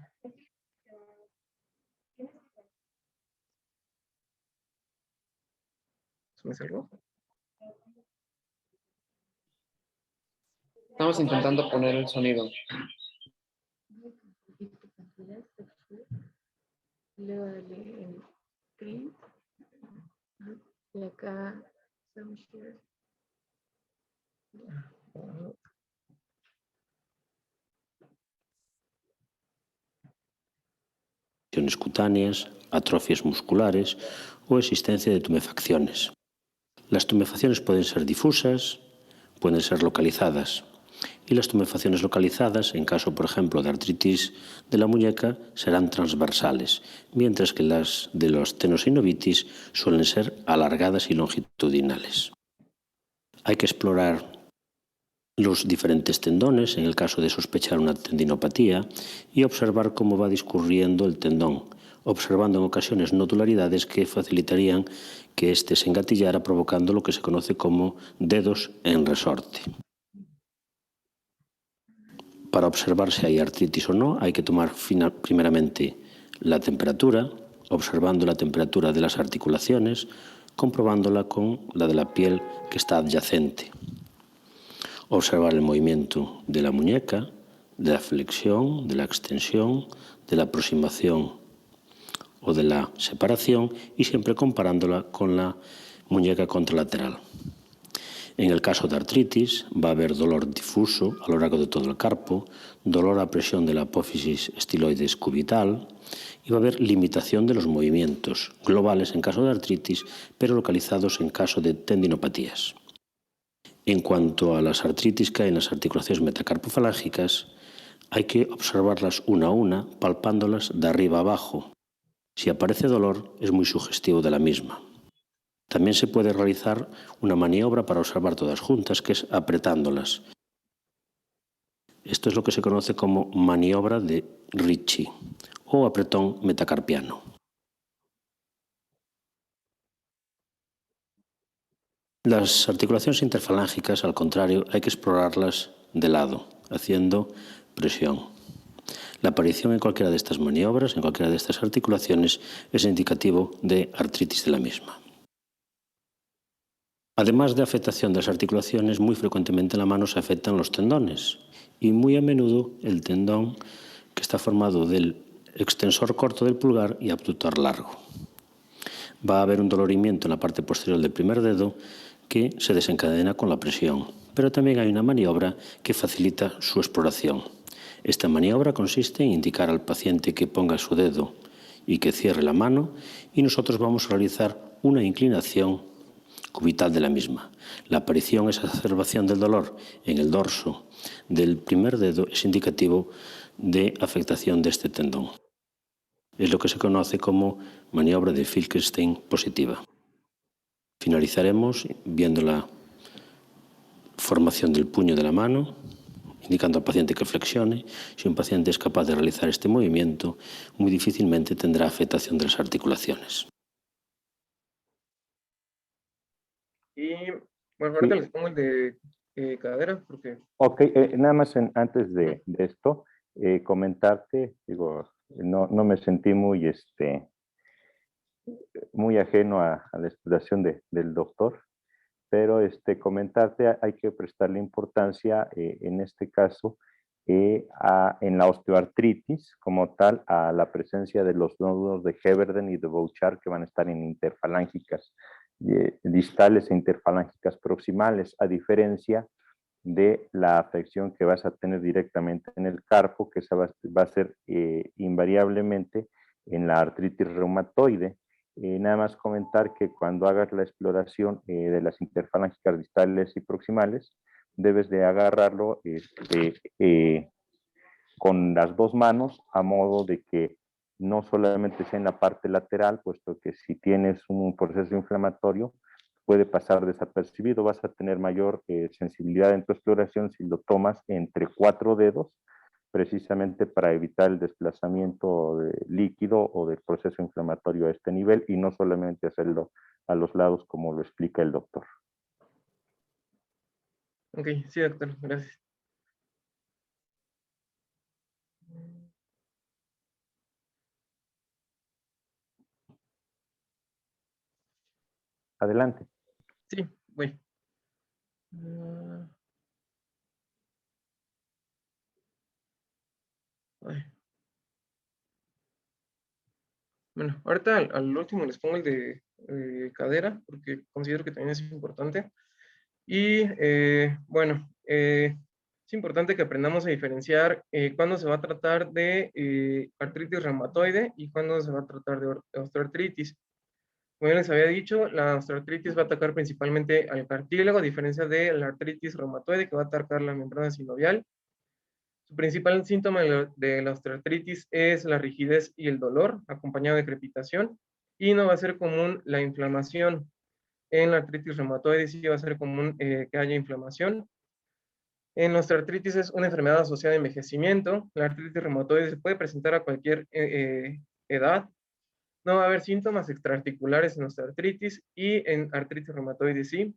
¿Me salgo? Estamos intentando poner el sonido. Luego dale en print. Y acá sound share. Cutáneas, atrofias musculares o existencia de tumefacciones. Las tumefacciones pueden ser difusas, pueden ser localizadas. Y las tumefacciones localizadas, en caso, por ejemplo, de artritis de la muñeca, serán transversales, mientras que las de los tenosinovitis suelen ser alargadas y longitudinales. Hay que explorar los diferentes tendones, en el caso de sospechar una tendinopatía, y observar cómo va discurriendo el tendón, observando en ocasiones nodularidades que facilitarían que éste se engatillara, provocando lo que se conoce como dedos en resorte. Para observar si hay artritis o no, hay que tomar primeramente la temperatura, observando la temperatura de las articulaciones, comprobándola con la de la piel que está adyacente. Observar el movimiento de la muñeca, de la flexión, de la extensión, de la aproximación o de la separación, y siempre comparándola con la muñeca contralateral. En el caso de artritis va a haber dolor difuso a lo largo de todo el carpo, dolor a presión de la apófisis estiloides cubital, y va a haber limitación de los movimientos globales en caso de artritis, pero localizados en caso de tendinopatías. En cuanto a las artritis que hay en las articulaciones metacarpofalángicas, hay que observarlas una a una, palpándolas de arriba a abajo. Si aparece dolor, es muy sugestivo de la misma. También se puede realizar una maniobra para observar todas juntas, que es apretándolas. Esto es lo que se conoce como maniobra de Ricci o apretón metacarpiano. Las articulaciones interfalángicas, al contrario, hay que explorarlas de lado, haciendo presión. La aparición en cualquiera de estas maniobras, en cualquiera de estas articulaciones, es indicativo de artritis de la misma. Además de afectación de las articulaciones, muy frecuentemente en la mano se afectan los tendones y muy a menudo el tendón que está formado del extensor corto del pulgar y abductor largo. Va a haber un dolorimiento en la parte posterior del primer dedo que se desencadena con la presión, pero también hay una maniobra que facilita su exploración. Esta maniobra consiste en indicar al paciente que ponga su dedo y que cierre la mano y nosotros vamos a realizar una inclinación cubital de la misma. La aparición, esa exacerbación del dolor en el dorso del primer dedo es indicativo de afectación de este tendón. Es lo que se conoce como maniobra de Finkelstein positiva. Finalizaremos viendo la formación del puño de la mano, indicando al paciente que flexione. Si un paciente es capaz de realizar este movimiento, muy difícilmente tendrá afectación de las articulaciones. Y bueno, ahorita les pongo el de cadera porque... Ok, nada más antes de esto, comentarte, digo, no me sentí muy, muy ajeno a la exploración del doctor, pero comentarte, hay que prestarle importancia en este caso en la osteoartritis como tal, a la presencia de los nódulos de Heberden y de Bouchard que van a estar en interfalángicas distales e interfalángicas proximales, a diferencia de la afección que vas a tener directamente en el carpo, que esa va a ser invariablemente en la artritis reumatoide. Nada más comentar que cuando hagas la exploración de las interfalángicas distales y proximales, debes de agarrarlo con las dos manos, a modo de que no solamente sea en la parte lateral, puesto que si tienes un proceso inflamatorio, puede pasar desapercibido. Vas a tener mayor sensibilidad en tu exploración si lo tomas entre 4 dedos, precisamente para evitar el desplazamiento de líquido o del proceso inflamatorio a este nivel, y no solamente hacerlo a los lados como lo explica el doctor. Ok, sí, doctor, gracias. Adelante. Sí, voy. Ay. Bueno, ahorita al último les pongo el de cadera, porque considero que también es importante. Y bueno, es importante que aprendamos a diferenciar cuándo se va a tratar de artritis reumatoide y cuándo se va a tratar de osteoartritis. Como ya les había dicho, la osteoartritis va a atacar principalmente al cartílago, a diferencia de la artritis reumatoide, que va a atacar la membrana sinovial. Su principal síntoma de la osteoartritis es la rigidez y el dolor, acompañado de crepitación, y no va a ser común la inflamación. En la artritis reumatoide sí va a ser común que haya inflamación. En la osteoartritis es una enfermedad asociada a envejecimiento. La artritis reumatoide se puede presentar a cualquier edad. No va a haber síntomas extraarticulares en osteoartritis, y en artritis reumatoide sí.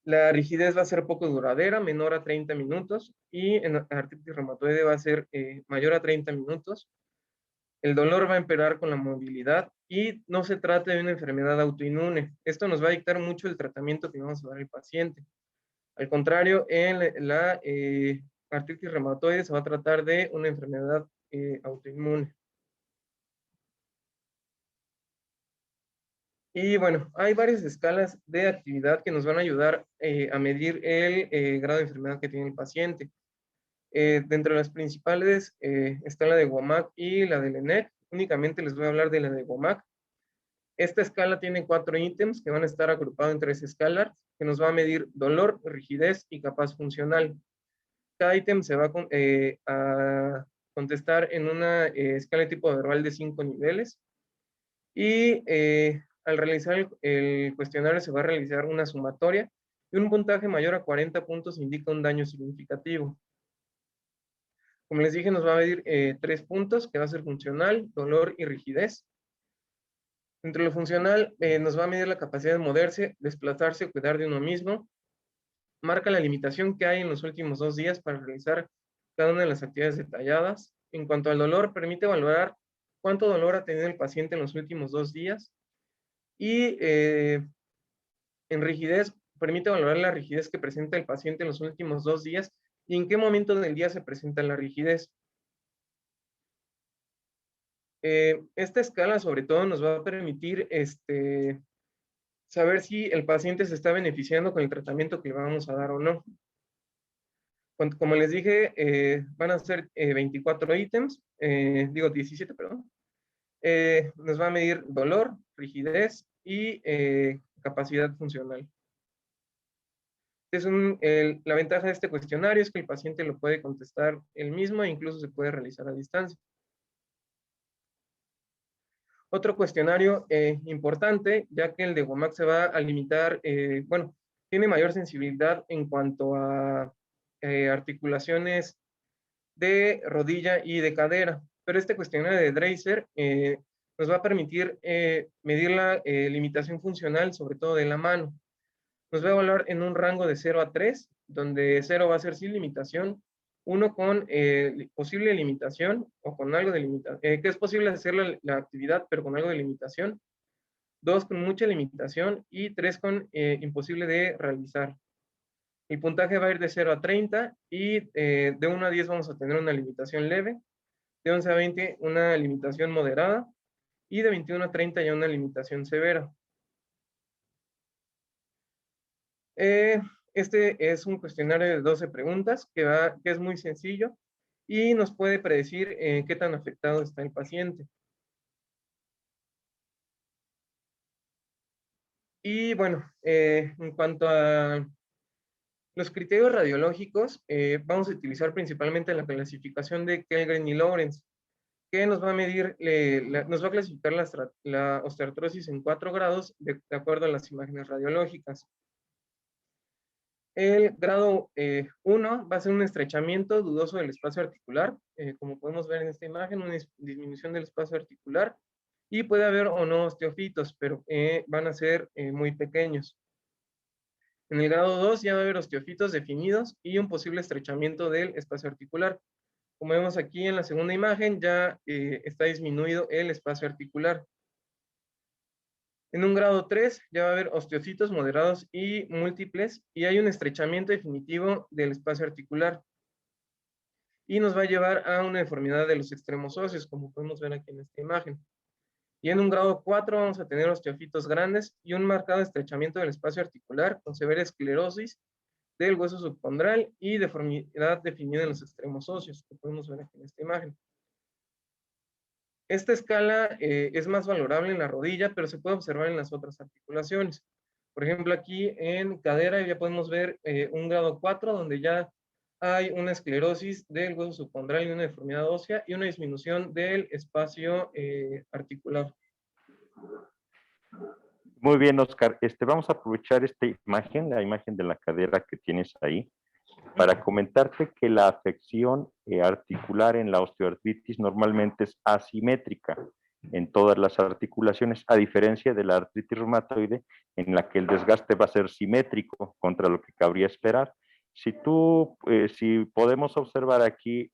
La rigidez va a ser poco duradera, menor a 30 minutos, y en artritis reumatoide va a ser mayor a 30 minutos. El dolor va a empeorar con la movilidad y no se trata de una enfermedad autoinmune. Esto nos va a dictar mucho el tratamiento que vamos a dar al paciente. Al contrario, en la artritis reumatoide se va a tratar de una enfermedad autoinmune. Y bueno, hay varias escalas de actividad que nos van a ayudar a medir el grado de enfermedad que tiene el paciente. Dentro de las principales está la de WOMAC y la del ENEC. Únicamente les voy a hablar de la de WOMAC. Esta escala tiene 4 ítems que van a estar agrupados en 3 escalas, que nos va a medir dolor, rigidez y capaz funcional. Cada ítem se va a contestar en una escala de tipo verbal de 5 niveles. Y al realizar el cuestionario se va a realizar una sumatoria, y un puntaje mayor a 40 puntos indica un daño significativo. Como les dije, nos va a medir 3 puntos, que va a ser funcional, dolor y rigidez. Dentro de lo funcional, nos va a medir la capacidad de moverse, desplazarse o cuidar de uno mismo. Marca la limitación que hay en los últimos 2 días para realizar cada una de las actividades detalladas. En cuanto al dolor, permite valorar cuánto dolor ha tenido el paciente en los últimos 2 días. Y en rigidez, permite valorar la rigidez que presenta el paciente en los últimos 2 días y en qué momento del día se presenta la rigidez. Esta escala sobre todo nos va a permitir saber si el paciente se está beneficiando con el tratamiento que le vamos a dar o no. Como les dije, van a ser 24 ítems, 17, perdón. Nos va a medir dolor, rigidez y capacidad funcional. La ventaja de este cuestionario es que el paciente lo puede contestar él mismo e incluso se puede realizar a distancia. Otro cuestionario importante, ya que el de WOMAC se va a limitar, bueno, tiene mayor sensibilidad en cuanto a articulaciones de rodilla y de cadera, pero este cuestionario de Dreiser nos va a permitir medir la limitación funcional, sobre todo de la mano. Nos va a evaluar en un rango de 0 a 3, donde 0 va a ser sin limitación, 1 con posible limitación o con algo de limitación, que es posible hacer la actividad pero con algo de limitación, 2 con mucha limitación y 3 con imposible de realizar. El puntaje va a ir de 0 a 30 y de 1 a 10 vamos a tener una limitación leve, de 11 a 20 una limitación moderada y de 21 a 30 ya una limitación severa. Este es un cuestionario de 12 preguntas que es muy sencillo y nos puede predecir qué tan afectado está el paciente. Y bueno, en cuanto a los criterios radiológicos, vamos a utilizar principalmente la clasificación de Kellgren y Lawrence, que nos va a medir, nos va a clasificar la osteoartrosis en 4 grados de acuerdo a las imágenes radiológicas. El grado 1 va a ser un estrechamiento dudoso del espacio articular, como podemos ver en esta imagen, una disminución del espacio articular, y puede haber o no osteofitos, pero van a ser muy pequeños. En el grado 2 ya va a haber osteofitos definidos y un posible estrechamiento del espacio articular. Como vemos aquí en la segunda imagen, ya está disminuido el espacio articular. En un grado 3 ya va a haber osteocitos moderados y múltiples y hay un estrechamiento definitivo del espacio articular. Y nos va a llevar a una deformidad de los extremos óseos, como podemos ver aquí en esta imagen. Y en un grado 4 vamos a tener osteofitos grandes y un marcado estrechamiento del espacio articular con severa esclerosis del hueso subcondral y deformidad definida en los extremos óseos, que podemos ver aquí en esta imagen. Esta escala es más valorable en la rodilla, pero se puede observar en las otras articulaciones. Por ejemplo, aquí en cadera ya podemos ver un grado 4, donde ya hay una esclerosis del hueso subcondral y una deformidad ósea y una disminución del espacio articular. Muy bien, Oscar. Vamos a aprovechar esta imagen, la imagen de la cadera que tienes ahí, para comentarte que la afección articular en la osteoartritis normalmente es asimétrica en todas las articulaciones, a diferencia de la artritis reumatoide, en la que el desgaste va a ser simétrico contra lo que cabría esperar. Si podemos observar aquí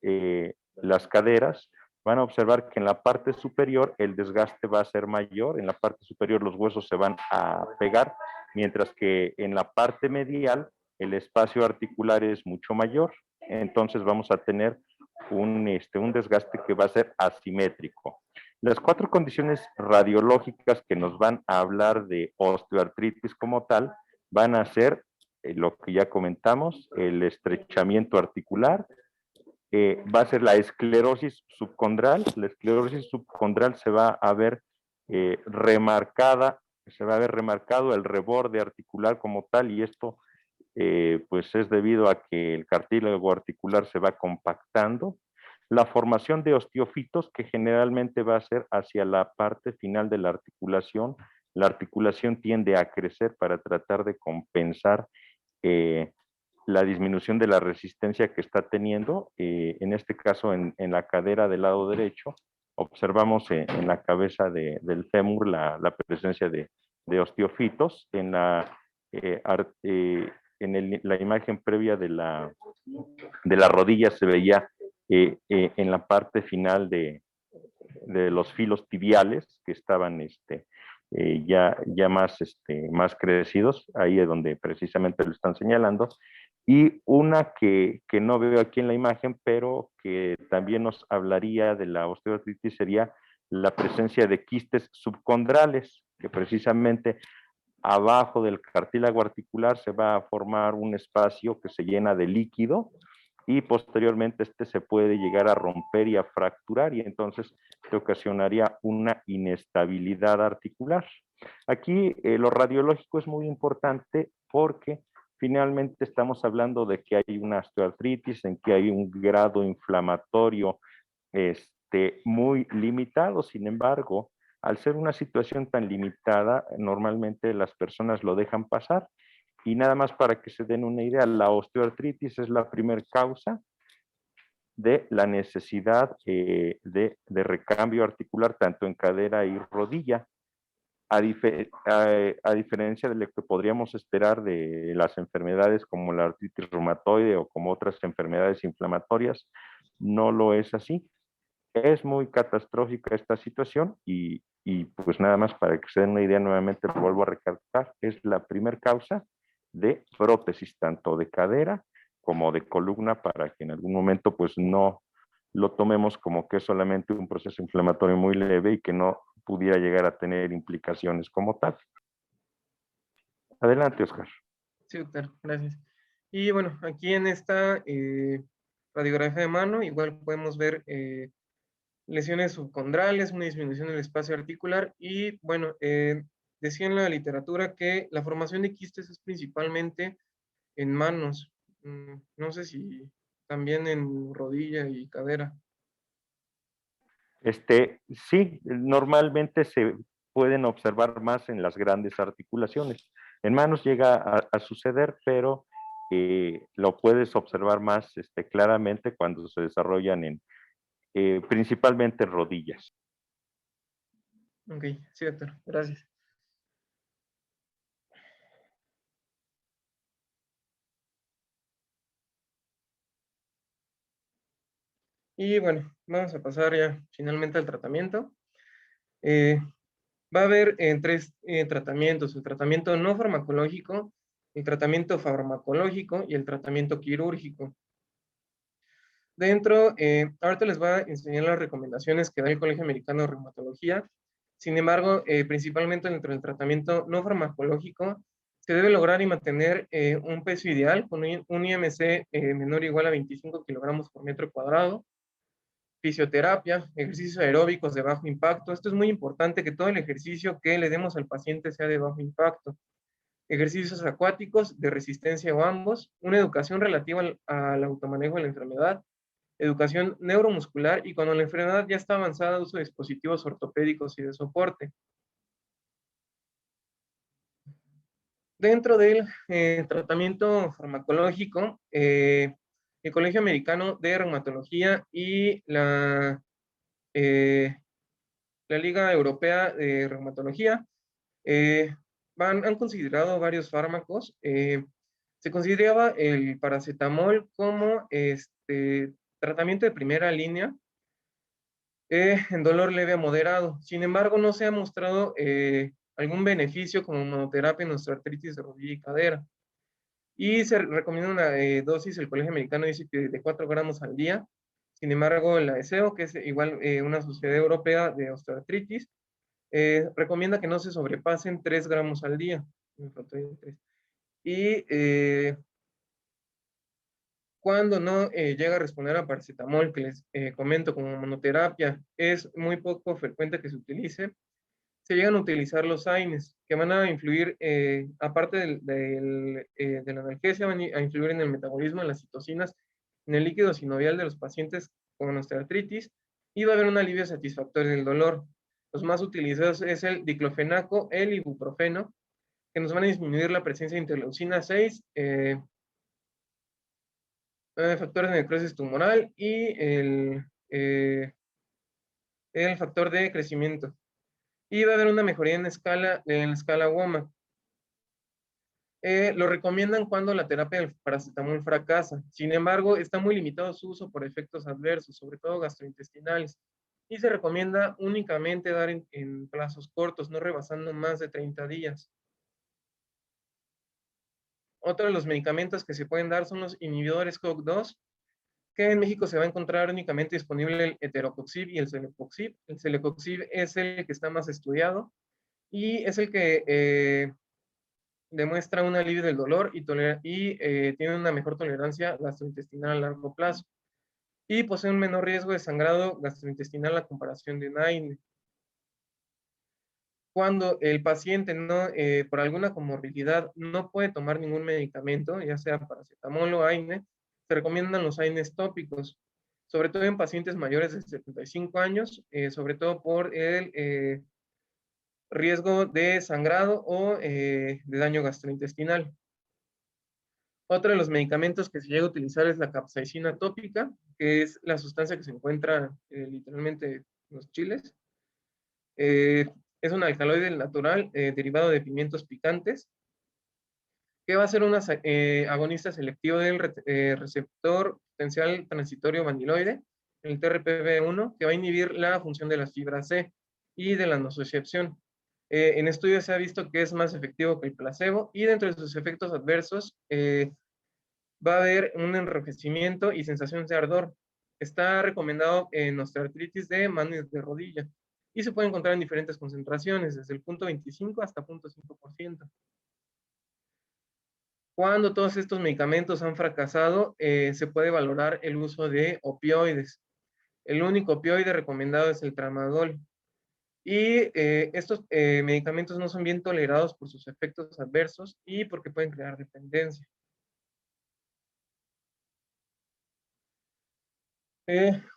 las caderas, van a observar que en la parte superior el desgaste va a ser mayor, en la parte superior los huesos se van a pegar, mientras que en la parte medial el espacio articular es mucho mayor, entonces vamos a tener un desgaste que va a ser asimétrico. Las 4 condiciones radiológicas que nos van a hablar de osteoartritis como tal van a ser lo que ya comentamos, el estrechamiento articular, va a ser la esclerosis subcondral. La esclerosis subcondral se va a ver remarcada, se va a ver remarcado el reborde articular como tal, y esto pues es debido a que el cartílago articular se va compactando. La formación de osteofitos, que generalmente va a ser hacia la parte final de la articulación. La articulación tiende a crecer para tratar de compensar la disminución de la resistencia que está teniendo, en este caso en la cadera del lado derecho, observamos en la cabeza del fémur la presencia de osteofitos. La imagen previa de la rodilla se veía en la parte final de los filos tibiales que estaban ya más crecidos, ahí es donde precisamente lo están señalando. Y una que no veo aquí en la imagen, pero que también nos hablaría de la osteoartritis, sería la presencia de quistes subcondrales, que precisamente abajo del cartílago articular se va a formar un espacio que se llena de líquido, y posteriormente se puede llegar a romper y a fracturar, y entonces te ocasionaría una inestabilidad articular. Aquí lo radiológico es muy importante porque finalmente estamos hablando de que hay una osteoartritis, en que hay un grado inflamatorio muy limitado. Sin embargo, al ser una situación tan limitada, normalmente las personas lo dejan pasar. Y nada más para que se den una idea, la osteoartritis es la primera causa de la necesidad de recambio articular, tanto en cadera y rodilla. A diferencia de lo que podríamos esperar de las enfermedades como la artritis reumatoide o como otras enfermedades inflamatorias, no lo es así. Es muy catastrófica esta situación y pues nada más para que se den una idea, nuevamente lo vuelvo a recalcar, es la primera causa de prótesis, tanto de cadera como de columna, para que en algún momento pues no lo tomemos como que es solamente un proceso inflamatorio muy leve y que no pudiera llegar a tener implicaciones como tal. Adelante, Oscar. Sí, doctor, gracias. Y bueno, aquí en esta radiografía de mano, igual podemos ver lesiones subcondrales, una disminución del espacio articular, y bueno, decía en la literatura que la formación de quistes es principalmente en manos. No sé si también en rodilla y cadera. Sí, normalmente se pueden observar más en las grandes articulaciones. En manos llega a suceder, pero lo puedes observar más claramente cuando se desarrollan principalmente en rodillas. Ok, sí, doctor, gracias. Y bueno, vamos a pasar ya finalmente al tratamiento. Va a haber tres tratamientos: el tratamiento no farmacológico, el tratamiento farmacológico y el tratamiento quirúrgico. Ahorita les voy a enseñar las recomendaciones que da el Colegio Americano de Reumatología. Sin embargo, principalmente dentro del tratamiento no farmacológico, se debe lograr y mantener un peso ideal con un IMC menor o igual a 25 kilogramos por metro cuadrado. Fisioterapia, ejercicios aeróbicos de bajo impacto. Esto es muy importante, que todo el ejercicio que le demos al paciente sea de bajo impacto. Ejercicios acuáticos de resistencia o ambos. Una educación relativa al automanejo de la enfermedad. Educación neuromuscular, y cuando la enfermedad ya está avanzada, uso de dispositivos ortopédicos y de soporte. Dentro del tratamiento farmacológico, el Colegio Americano de Reumatología y la Liga Europea de Reumatología han considerado varios fármacos. Se consideraba el paracetamol como tratamiento de primera línea en dolor leve a moderado. Sin embargo, no se ha mostrado algún beneficio como monoterapia en osteoartritis de rodilla y cadera. Y se recomienda una dosis, el Colegio Americano dice que de 4 gramos al día. Sin embargo, la ESEO, que es igual una sociedad europea de osteoartritis, recomienda que no se sobrepasen 3 gramos al día. Y cuando no llega a responder a paracetamol, que les comento como monoterapia, es muy poco frecuente que se utilice, se llegan a utilizar los AINES, que van a influir, aparte de la analgesia, van a influir en el metabolismo de las citocinas, en el líquido sinovial de los pacientes con osteoartritis, y va a haber un alivio satisfactorio del dolor. Los más utilizados es el diclofenaco, el ibuprofeno, que nos van a disminuir la presencia de interleucina 6, factores de necrosis tumoral, y el factor de crecimiento. Y va a haber una mejoría en la escala WOMAC. Lo recomiendan cuando la terapia del paracetamol fracasa. Sin embargo, está muy limitado su uso por efectos adversos, sobre todo gastrointestinales. Y se recomienda únicamente dar en plazos cortos, no rebasando más de 30 días. Otro de los medicamentos que se pueden dar son los inhibidores COX-2, que en México se va a encontrar únicamente disponible el Eterocoxib y el Celecoxib. El Celecoxib es el que está más estudiado y es el que demuestra un alivio del dolor y tiene una mejor tolerancia gastrointestinal a largo plazo. Y posee un menor riesgo de sangrado gastrointestinal a comparación de un AINE. Cuando el paciente por alguna comorbilidad no puede tomar ningún medicamento, ya sea paracetamol o AINE, se recomiendan los AINEs tópicos, sobre todo en pacientes mayores de 75 años, sobre todo por el riesgo de sangrado o de daño gastrointestinal. Otro de los medicamentos que se llega a utilizar es la capsaicina tópica, que es la sustancia que se encuentra literalmente en los chiles. Es un alcaloide natural derivado de pimientos picantes, que va a ser un agonista selectivo del receptor potencial transitorio vaniloide, el TRPV1, que va a inhibir la función de las fibras C y de la nocicepción. En estudios se ha visto que es más efectivo que el placebo y dentro de sus efectos adversos va a haber un enrojecimiento y sensación de ardor. Está recomendado en osteoartritis de mano y de rodilla y se puede encontrar en diferentes concentraciones, desde el 0.25 hasta 0.5%. Cuando todos estos medicamentos han fracasado, se puede valorar el uso de opioides. El único opioide recomendado es el tramadol. Y estos medicamentos no son bien tolerados por sus efectos adversos y porque pueden crear dependencia.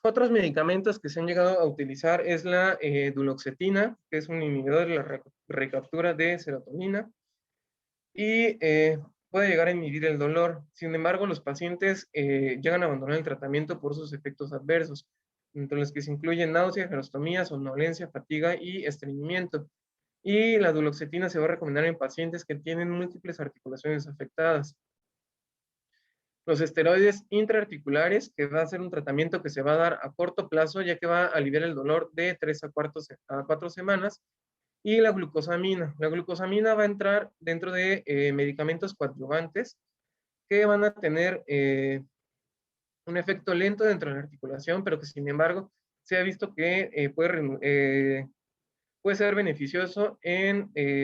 Otros medicamentos que se han llegado a utilizar es la duloxetina, que es un inhibidor de la recaptura de serotonina y puede llegar a inhibir el dolor. Sin embargo, los pacientes llegan a abandonar el tratamiento por sus efectos adversos, entre los que se incluyen náusea, gerostomía, somnolencia, fatiga y estreñimiento. Y la duloxetina se va a recomendar en pacientes que tienen múltiples articulaciones afectadas. Los esteroides intraarticulares, que va a ser un tratamiento que se va a dar a corto plazo, ya que va a aliviar el dolor de 3 a 4 semanas. Y la glucosamina. La glucosamina va a entrar dentro de medicamentos coadyuvantes que van a tener un efecto lento dentro de la articulación, pero que sin embargo se ha visto que puede ser beneficioso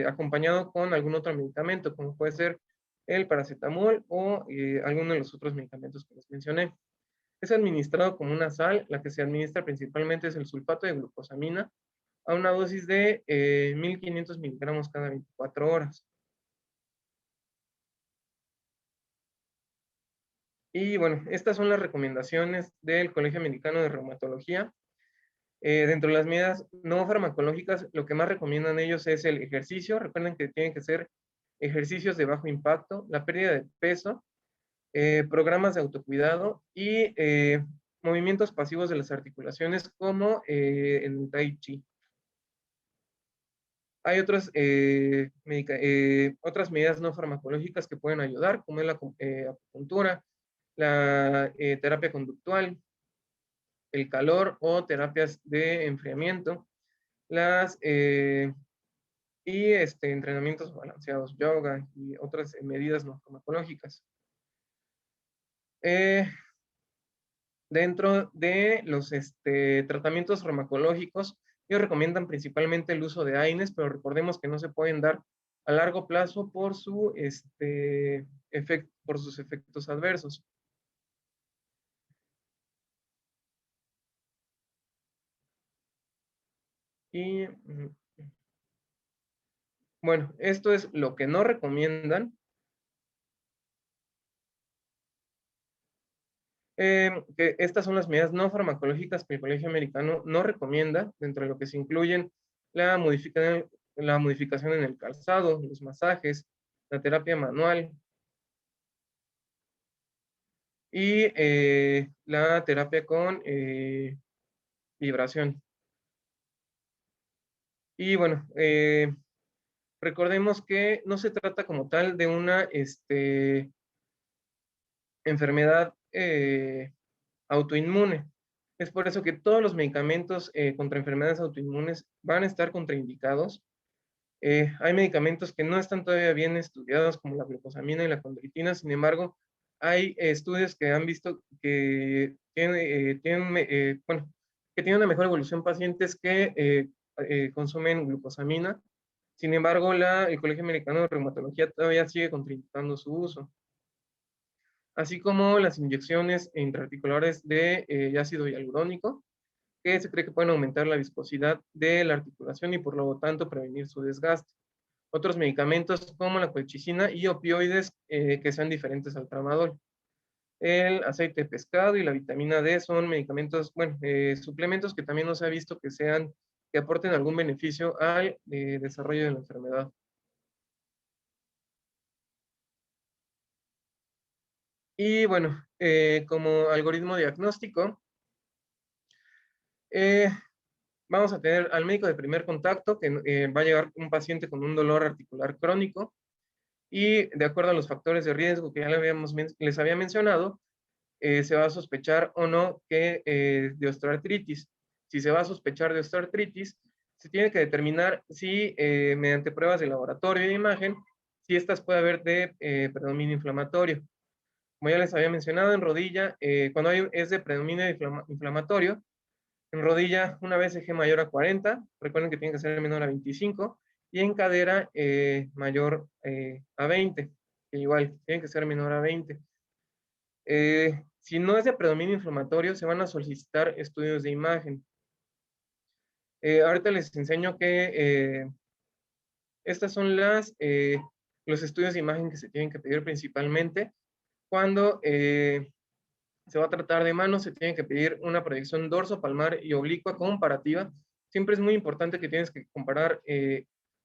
acompañado con algún otro medicamento, como puede ser el paracetamol o alguno de los otros medicamentos que les mencioné. Es administrado como una sal, la que se administra principalmente es el sulfato de glucosamina, a una dosis de 1500 miligramos cada 24 horas. Y bueno, estas son las recomendaciones del Colegio Americano de Reumatología. Dentro de las medidas no farmacológicas, lo que más recomiendan ellos es el ejercicio. Recuerden que tienen que ser ejercicios de bajo impacto, la pérdida de peso, programas de autocuidado y movimientos pasivos de las articulaciones como el Tai Chi. Hay otras medidas no farmacológicas que pueden ayudar, como es la acupuntura, la terapia conductual, el calor o terapias de enfriamiento, entrenamientos balanceados, yoga y otras medidas no farmacológicas. Dentro de los tratamientos farmacológicos, ellos recomiendan principalmente el uso de AINES, pero recordemos que no se pueden dar a largo plazo por sus efectos adversos. Y bueno, esto es lo que no recomiendan. Que estas son las medidas no farmacológicas que el Colegio Americano no recomienda, dentro de lo que se incluyen la modificación en el calzado, los masajes, la terapia manual y la terapia con vibración. Y bueno, recordemos que no se trata como tal de una enfermedad autoinmune. Es por eso que todos los medicamentos contra enfermedades autoinmunes van a estar contraindicados. Hay medicamentos que no están todavía bien estudiados, como la glucosamina y la condroitina. Sin embargo, hay estudios que han visto que que tienen una mejor evolución pacientes que consumen glucosamina. Sin embargo, el Colegio Americano de Reumatología todavía sigue contraindicando su uso, así como las inyecciones intraarticulares de ácido hialurónico, que se cree que pueden aumentar la viscosidad de la articulación y por lo tanto prevenir su desgaste. Otros medicamentos como la colchicina y opioides que sean diferentes al tramadol. El aceite de pescado y la vitamina D son medicamentos, suplementos que también no se ha visto que aporten algún beneficio al desarrollo de la enfermedad. Y bueno, como algoritmo diagnóstico, vamos a tener al médico de primer contacto, que va a llegar un paciente con un dolor articular crónico, y de acuerdo a los factores de riesgo que ya les había mencionado, se va a sospechar o no que de osteoartritis. Si se va a sospechar de osteoartritis, se tiene que determinar si mediante pruebas de laboratorio y de imagen, si estas puede haber de predominio inflamatorio. Como ya les había mencionado, en rodilla, cuando es de predominio inflamatorio, en rodilla una BCG mayor a 40, recuerden que tiene que ser menor a 25, y en cadera mayor a 20, que igual tiene que ser menor a 20. Si no es de predominio inflamatorio, se van a solicitar estudios de imagen. Ahorita les enseño que estas son los estudios de imagen que se tienen que pedir principalmente. Cuando se va a tratar de manos, se tiene que pedir una proyección dorso, palmar y oblicua comparativa. Siempre es muy importante que tienes que comparar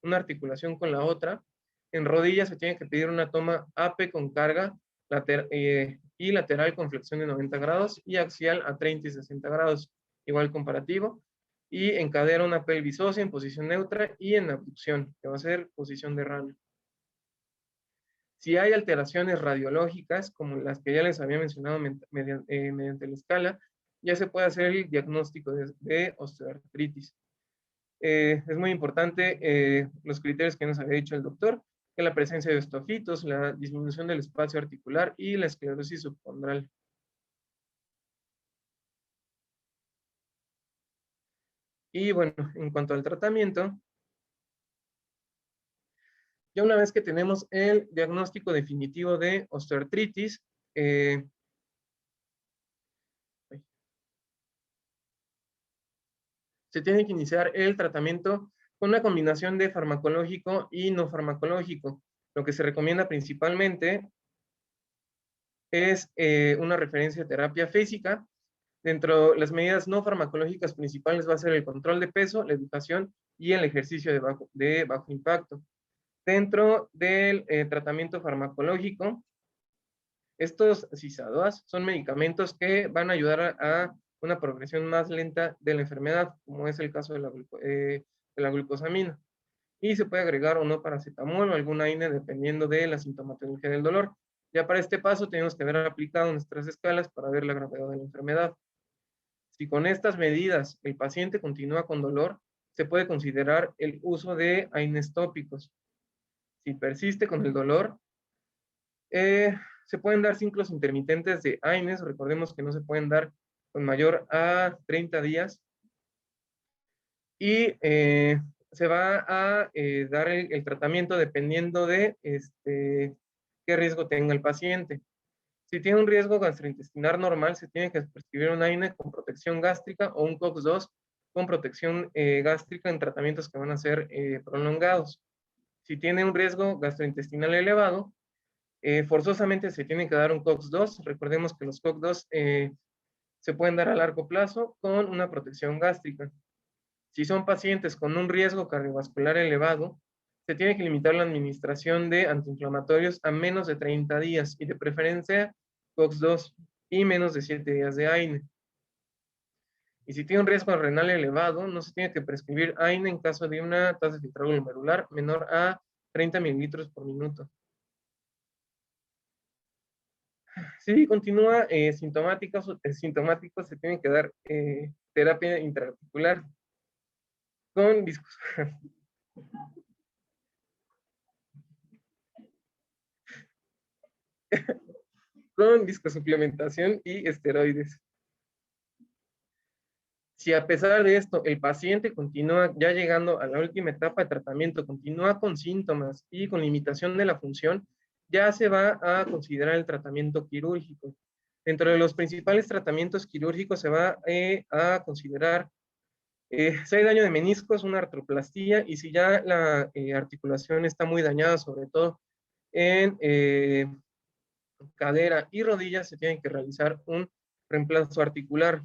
una articulación con la otra. En rodillas se tiene que pedir una toma AP con carga y lateral con flexión de 90 grados y axial a 30 y 60 grados, igual comparativo. Y en cadera una pelvis ósea en posición neutra y en abducción, que va a ser posición de rana. Si hay alteraciones radiológicas, como las que ya les había mencionado mediante la escala, ya se puede hacer el diagnóstico de osteoartritis. Es muy importante los criterios que nos había dicho el doctor, que la presencia de osteofitos, la disminución del espacio articular y la esclerosis subcondral. Y bueno, en cuanto al tratamiento, ya una vez que tenemos el diagnóstico definitivo de osteoartritis, se tiene que iniciar el tratamiento con una combinación de farmacológico y no farmacológico. Lo que se recomienda principalmente es una referencia de terapia física. Dentro de las medidas no farmacológicas principales va a ser el control de peso, la educación y el ejercicio de bajo impacto. Dentro del tratamiento farmacológico, estos CISADOAS son medicamentos que van a ayudar a una progresión más lenta de la enfermedad, como es el caso de la glucosamina. Y se puede agregar o no paracetamol o alguna AINE dependiendo de la sintomatología del dolor. Ya para este paso tenemos que haber aplicado nuestras escalas para ver la gravedad de la enfermedad. Si con estas medidas el paciente continúa con dolor, se puede considerar el uso de AINES tópicos. Si persiste con el dolor, se pueden dar ciclos intermitentes de AINES. Recordemos que no se pueden dar con mayor a 30 días. Y se va a dar el tratamiento dependiendo de qué riesgo tenga el paciente. Si tiene un riesgo gastrointestinal normal, se tiene que prescribir un AINE con protección gástrica o un COX-2 con protección gástrica en tratamientos que van a ser prolongados. Si tiene un riesgo gastrointestinal elevado, forzosamente se tiene que dar un COX-2. Recordemos que los COX-2 se pueden dar a largo plazo con una protección gástrica. Si son pacientes con un riesgo cardiovascular elevado, se tiene que limitar la administración de antiinflamatorios a menos de 30 días y de preferencia COX-2 y menos de 7 días de AINE. Y si tiene un riesgo renal elevado, no se tiene que prescribir AINE en caso de una tasa de filtrado glomerular menor a 30 mililitros por minuto. Si continúa sintomático, se tiene que dar terapia intraarticular con con viscosuplementación y esteroides. Si a pesar de esto el paciente continúa ya llegando a la última etapa de tratamiento, continúa con síntomas y con limitación de la función, ya se va a considerar el tratamiento quirúrgico. Dentro de los principales tratamientos quirúrgicos se va a considerar si hay daño de meniscos, una artroplastía, y si ya la articulación está muy dañada, sobre todo en cadera y rodillas, se tiene que realizar un reemplazo articular.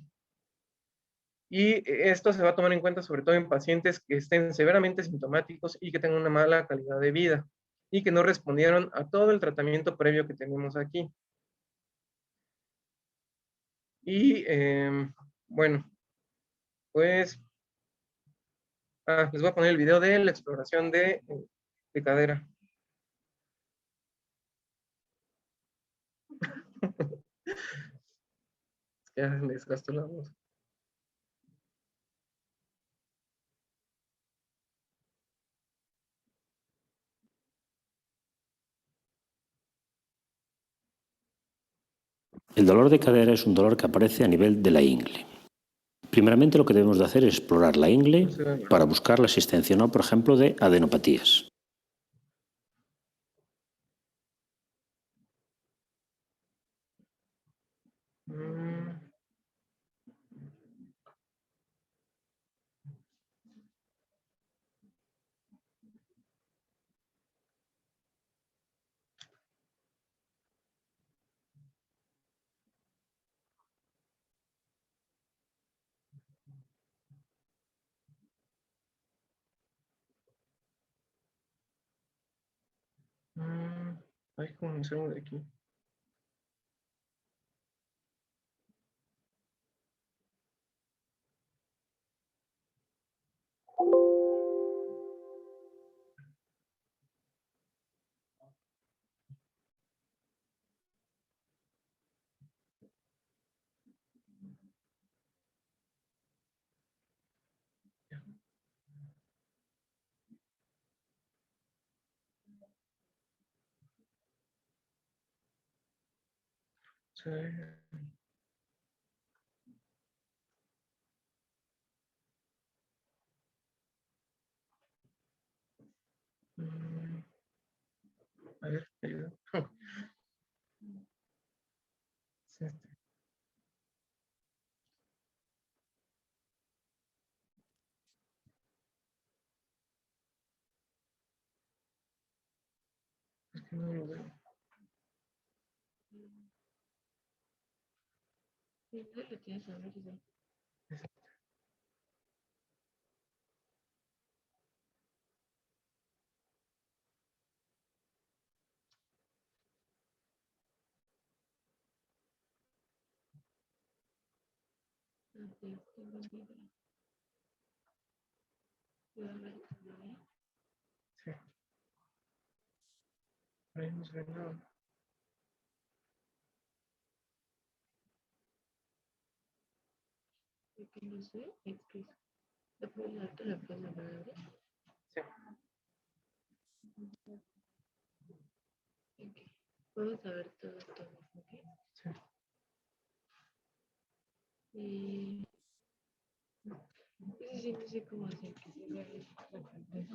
Y esto se va a tomar en cuenta sobre todo en pacientes que estén severamente sintomáticos y que tengan una mala calidad de vida y que no respondieron a todo el tratamiento previo que tenemos aquí. Y bueno, pues les voy a poner el video de la exploración de cadera. Ya me desgastó la voz. El dolor de cadera es un dolor que aparece a nivel de la ingle. Primeramente lo que debemos de hacer es explorar la ingle para buscar la existencia o no, por ejemplo, de adenopatías. Ay, comencemos de aquí. Sí. A ver, ayuda. Sí, es que no lo veo. Sí, creo que tienes a ver, sí. Ok, tengo el video. Voy a ver el video. Sí. Ahí no se ve nada. Lo que no sé es que la puedes darte la puedes abrir. Sí. Ok. Puedo saber todo, ¿ok? Sí. Y sí, no sé cómo hacer que se vea la pantalla.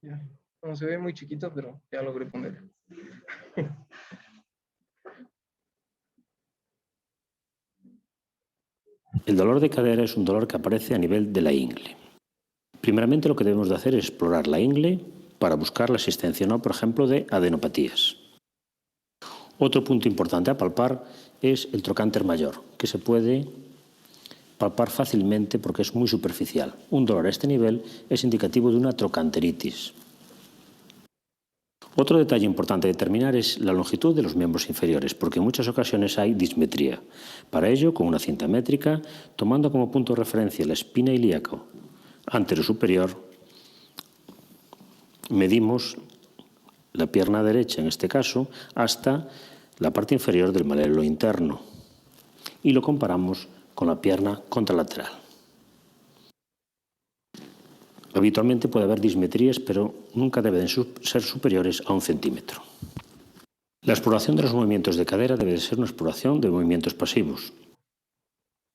Ya. Bueno, se ve muy chiquito, pero ya logré poner. El dolor de cadera es un dolor que aparece a nivel de la ingle. Primeramente lo que debemos de hacer es explorar la ingle para buscar la existencia o no, por ejemplo, de adenopatías. Otro punto importante a palpar es el trocánter mayor, que se puede palpar fácilmente porque es muy superficial. Un dolor a este nivel es indicativo de una trocanteritis. Otro detalle importante a determinar es la longitud de los miembros inferiores, porque en muchas ocasiones hay dismetría. Para ello, con una cinta métrica, tomando como punto de referencia la espina ilíaca anterosuperior, medimos la pierna derecha, en este caso, hasta la parte inferior del malelo interno y lo comparamos con la pierna contralateral. Habitualmente puede haber dismetrías, pero nunca deben ser superiores a 1 centímetro. La exploración de los movimientos de cadera debe ser una exploración de movimientos pasivos.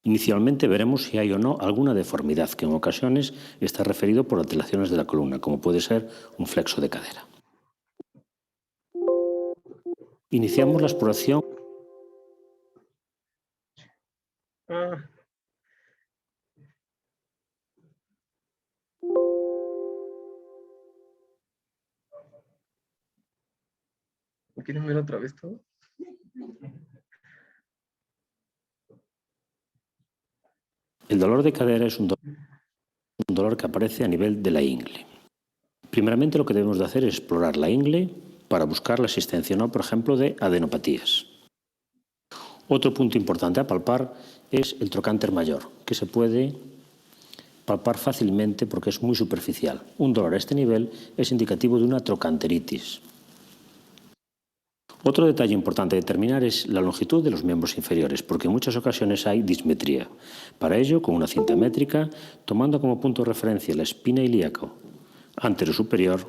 Inicialmente veremos si hay o no alguna deformidad, que en ocasiones está referido por alteraciones de la columna, como puede ser un flexo de cadera. Iniciamos la exploración. ¿Quieren ver otra vez todo? El dolor de cadera es un dolor que aparece a nivel de la ingle. Primeramente, lo que debemos de hacer es explorar la ingle para buscar la existencia o no, por ejemplo, de adenopatías. Otro punto importante a palpar es el trocánter mayor, que se puede palpar fácilmente porque es muy superficial. Un dolor a este nivel es indicativo de una trocanteritis. Otro detalle importante a determinar es la longitud de los miembros inferiores, porque en muchas ocasiones hay dismetría. Para ello, con una cinta métrica, tomando como punto de referencia la espina ilíaca anterosuperior,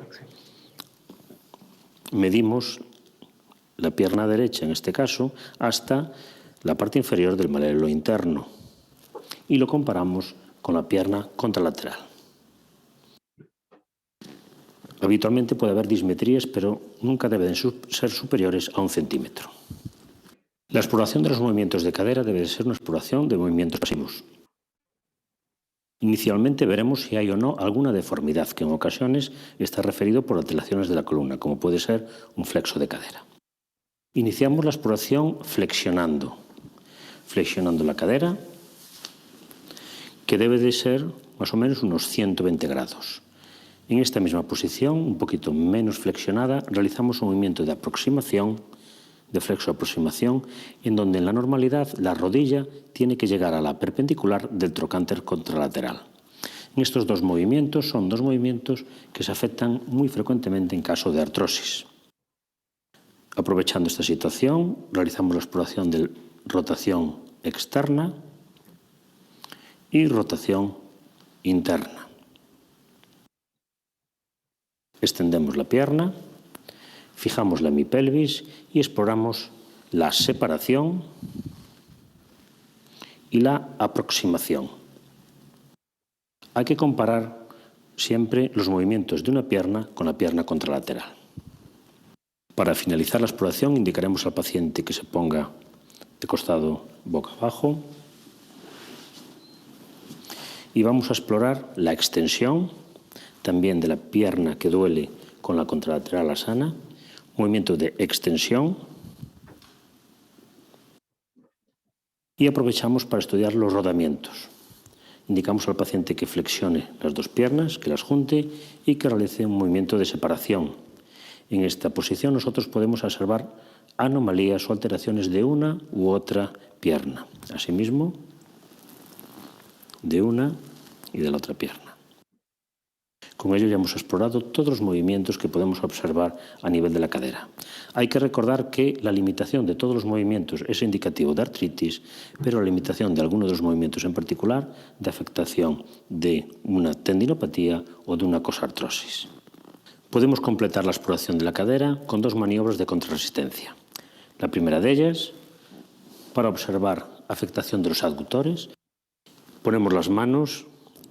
medimos la pierna derecha, en este caso, hasta la parte inferior del malelo interno y lo comparamos con la pierna contralateral. Habitualmente puede haber dismetrías, pero nunca deben ser superiores a 1 centímetro. La exploración de los movimientos de cadera debe ser una exploración de movimientos pasivos. Inicialmente veremos si hay o no alguna deformidad, que en ocasiones está referido por alteraciones de la columna, como puede ser un flexo de cadera. Iniciamos la exploración flexionando la cadera, que debe de ser más o menos unos 120 grados. En esta misma posición, un poquito menos flexionada, realizamos un movimiento de aproximación, de flexo-aproximación, en donde en la normalidad la rodilla tiene que llegar a la perpendicular del trocánter contralateral. En estos dos movimientos son dos movimientos que se afectan muy frecuentemente en caso de artrosis. Aprovechando esta situación, realizamos la exploración de rotación externa y rotación interna. Extendemos la pierna, fijamos la hemipelvis y exploramos la separación y la aproximación. Hay que comparar siempre los movimientos de una pierna con la pierna contralateral. Para finalizar la exploración, indicaremos al paciente que se ponga de costado boca abajo y vamos a explorar la extensión también de la pierna que duele con la contralateral asana, movimiento de extensión, y aprovechamos para estudiar los rodamientos. Indicamos al paciente que flexione las dos piernas, que las junte y que realice un movimiento de separación. En esta posición nosotros podemos observar anomalías o alteraciones de una u otra pierna. Asimismo, de una y de la otra pierna. Con ello ya hemos explorado todos los movimientos que podemos observar a nivel de la cadera. Hay que recordar que la limitación de todos los movimientos es indicativo de artritis, pero la limitación de algunos de los movimientos en particular de afectación de una tendinopatía o de una cosartrosis. Podemos completar la exploración de la cadera con dos maniobras de contrarresistencia. La primera de ellas, para observar afectación de los aductores, ponemos las manos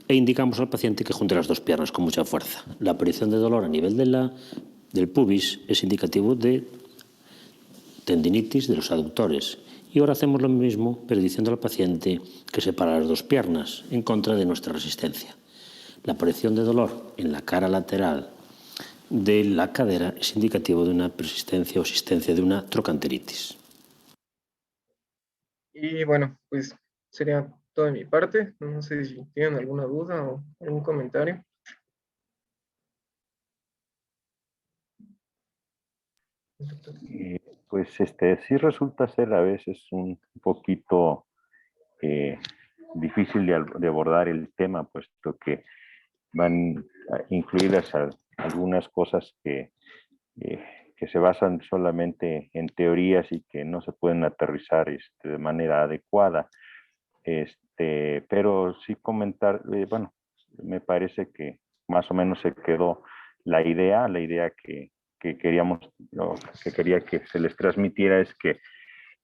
e indicamos al paciente que junte las dos piernas con mucha fuerza. La aparición de dolor a nivel del pubis es indicativo de tendinitis de los aductores. Y ahora hacemos lo mismo, pero diciendo al paciente que separa las dos piernas en contra de nuestra resistencia. La aparición de dolor en la cara lateral de la cadera es indicativo de una persistencia o existencia de una trocanteritis. Y bueno, pues sería todo de mi parte. No sé si tienen alguna duda o algún comentario. Pues sí resulta ser a veces un poquito difícil de abordar el tema, puesto que van incluidas algunas cosas que se basan solamente en teorías y que no se pueden aterrizar de manera adecuada. Pero sí comentar, bueno, me parece que más o menos se quedó la idea que queríamos, o que quería que se les transmitiera es que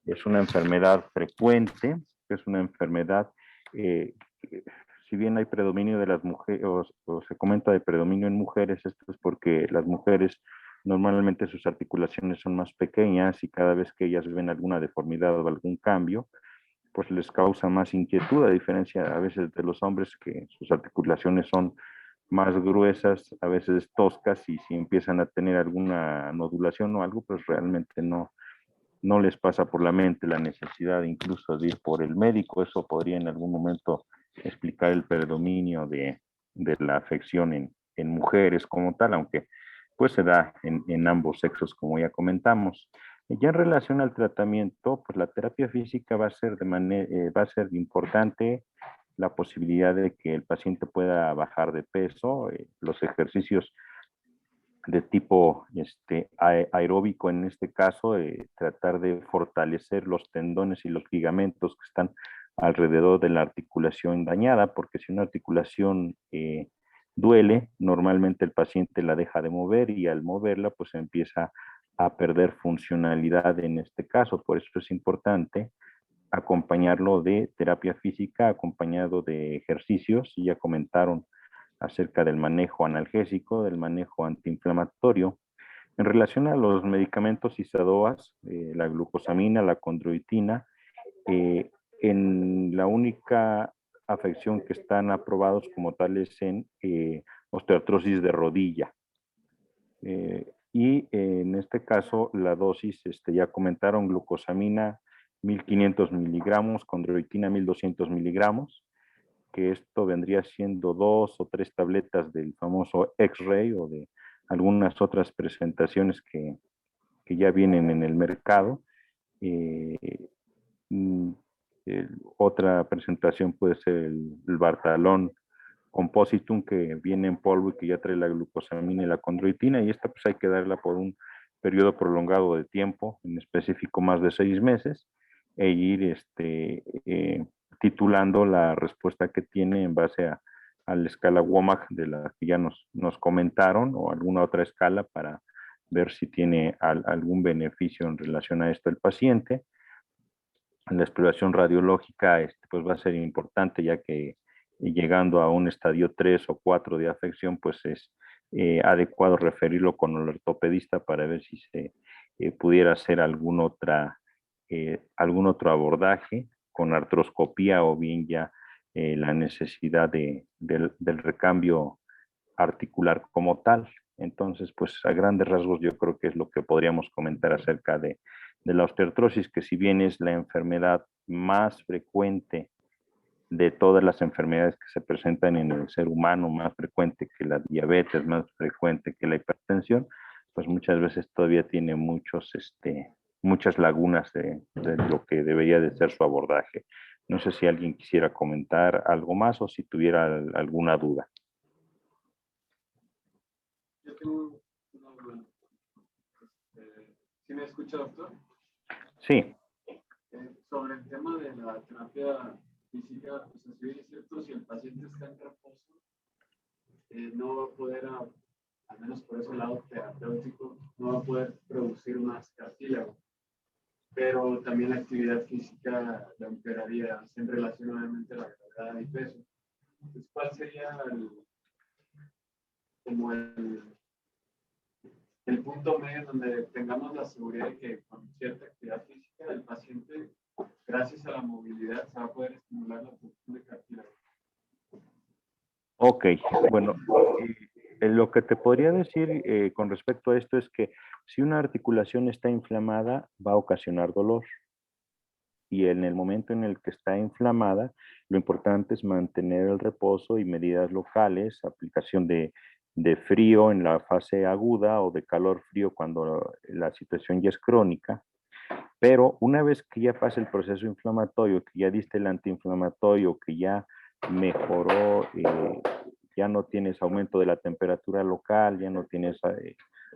es una enfermedad frecuente, es una enfermedad, si bien hay predominio de las mujeres, o se comenta de predominio en mujeres, esto es porque las mujeres normalmente sus articulaciones son más pequeñas y cada vez que ellas ven alguna deformidad o algún cambio, pues les causa más inquietud, a diferencia a veces de los hombres que sus articulaciones son más gruesas, a veces toscas, y si empiezan a tener alguna nodulación o algo, pues realmente no les pasa por la mente la necesidad incluso de ir por el médico. Eso podría en algún momento explicar el predominio de la afección en mujeres como tal, aunque pues se da en ambos sexos, como ya comentamos. Ya en relación al tratamiento, pues la terapia física va a ser, va a ser importante la posibilidad de que el paciente pueda bajar de peso, los ejercicios de tipo aeróbico en este caso, tratar de fortalecer los tendones y los ligamentos que están alrededor de la articulación dañada, porque si una articulación duele, normalmente el paciente la deja de mover y al moverla pues empieza a perder funcionalidad en este caso. Por eso es importante acompañarlo de terapia física, acompañado de ejercicios. Y ya comentaron acerca del manejo analgésico, del manejo antiinflamatorio. En relación a los medicamentos ISADOAS, la glucosamina, la condroitina, en la única afección que están aprobados como tales en osteoartrosis de rodilla. Y en este caso la dosis, ya comentaron, glucosamina 1500 miligramos, condroitina 1200 miligramos, que esto vendría siendo 2 o 3 tabletas del famoso X-Ray o de algunas otras presentaciones que ya vienen en el mercado. Otra presentación puede ser el Bartalón Compositum, que viene en polvo y que ya trae la glucosamina y la condroitina, y esta pues hay que darla por un periodo prolongado de tiempo, en específico más de 6 meses, e ir titulando la respuesta que tiene en base a la escala WOMAC de la que ya nos comentaron, o alguna otra escala para ver si tiene algún beneficio en relación a esto el paciente. La exploración radiológica pues va a ser importante, ya que llegando a un estadio 3 o 4 de afección, pues es adecuado referirlo con el ortopedista para ver si se pudiera hacer algún otro abordaje con artroscopía, o bien ya la necesidad del recambio articular como tal. Entonces, pues a grandes rasgos yo creo que es lo que podríamos comentar acerca de la osteoartrosis, que si bien es la enfermedad más frecuente de todas las enfermedades que se presentan en el ser humano, más frecuente que la diabetes, más frecuente que la hipertensión, pues muchas veces todavía tiene muchas lagunas de lo que debería de ser su abordaje. No sé si alguien quisiera comentar algo más o si tuviera alguna duda. Yo tengo una duda. ¿Sí me escucha, doctor? Sí. Sobre el tema de la terapia física, o sea, si bien es cierto, si el paciente está en reposo, no va a poder, al menos por ese lado terapéutico, no va a poder producir más cartílago. Pero también la actividad física la empeoraría en relación obviamente a la gravedad y peso. Entonces, ¿cuál sería el punto medio donde tengamos la seguridad de que con cierta actividad física el paciente, gracias a la movilidad, se va a poder estimular la producción de cartílago? Ok, bueno, Lo que te podría decir con respecto a esto es que si una articulación está inflamada, va a ocasionar dolor. Y en el momento en el que está inflamada, lo importante es mantener el reposo y medidas locales, aplicación de frío en la fase aguda o de calor frío cuando la situación ya es crónica. Pero una vez que ya pasa el proceso inflamatorio, que ya diste el antiinflamatorio, que ya mejoró, ya no tienes aumento de la temperatura local, ya no tienes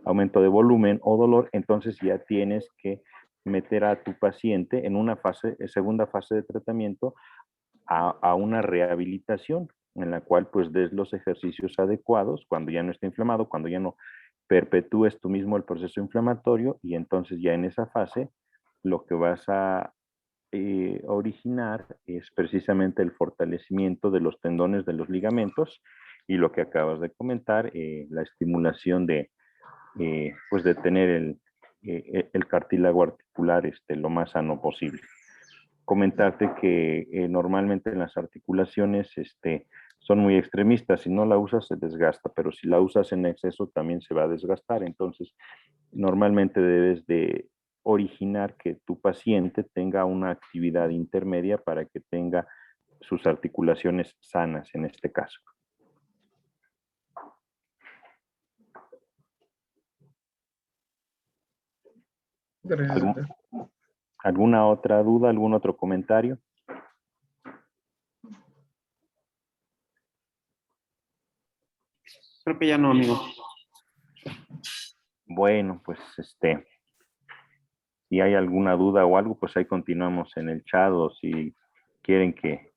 aumento de volumen o dolor, entonces ya tienes que meter a tu paciente en una segunda fase de tratamiento a una rehabilitación en la cual pues des los ejercicios adecuados cuando ya no esté inflamado, cuando ya no perpetúes tú mismo el proceso inflamatorio y entonces ya en esa fase lo que vas a originar es precisamente el fortalecimiento de los tendones, de los ligamentos y lo que acabas de comentar, la estimulación pues de tener el cartílago articular lo más sano posible. Comentarte que normalmente en las articulaciones son muy extremistas, si no la usas se desgasta, pero si la usas en exceso también se va a desgastar, entonces normalmente debes de originar que tu paciente tenga una actividad intermedia para que tenga sus articulaciones sanas en este caso. ¿Alguna otra duda, algún otro comentario? Creo que ya no, amigo. Bueno, pues si hay alguna duda o algo, pues ahí continuamos en el chat o si quieren que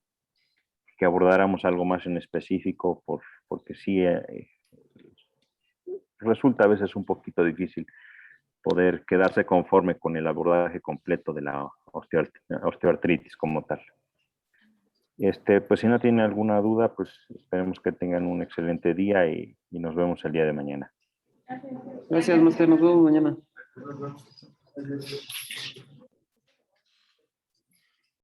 abordáramos algo más en específico, porque sí resulta a veces un poquito difícil poder quedarse conforme con el abordaje completo de la osteoartritis como tal. Pues si no tienen alguna duda, pues esperemos que tengan un excelente día y nos vemos el día de mañana. Gracias, Master. Nos vemos mañana.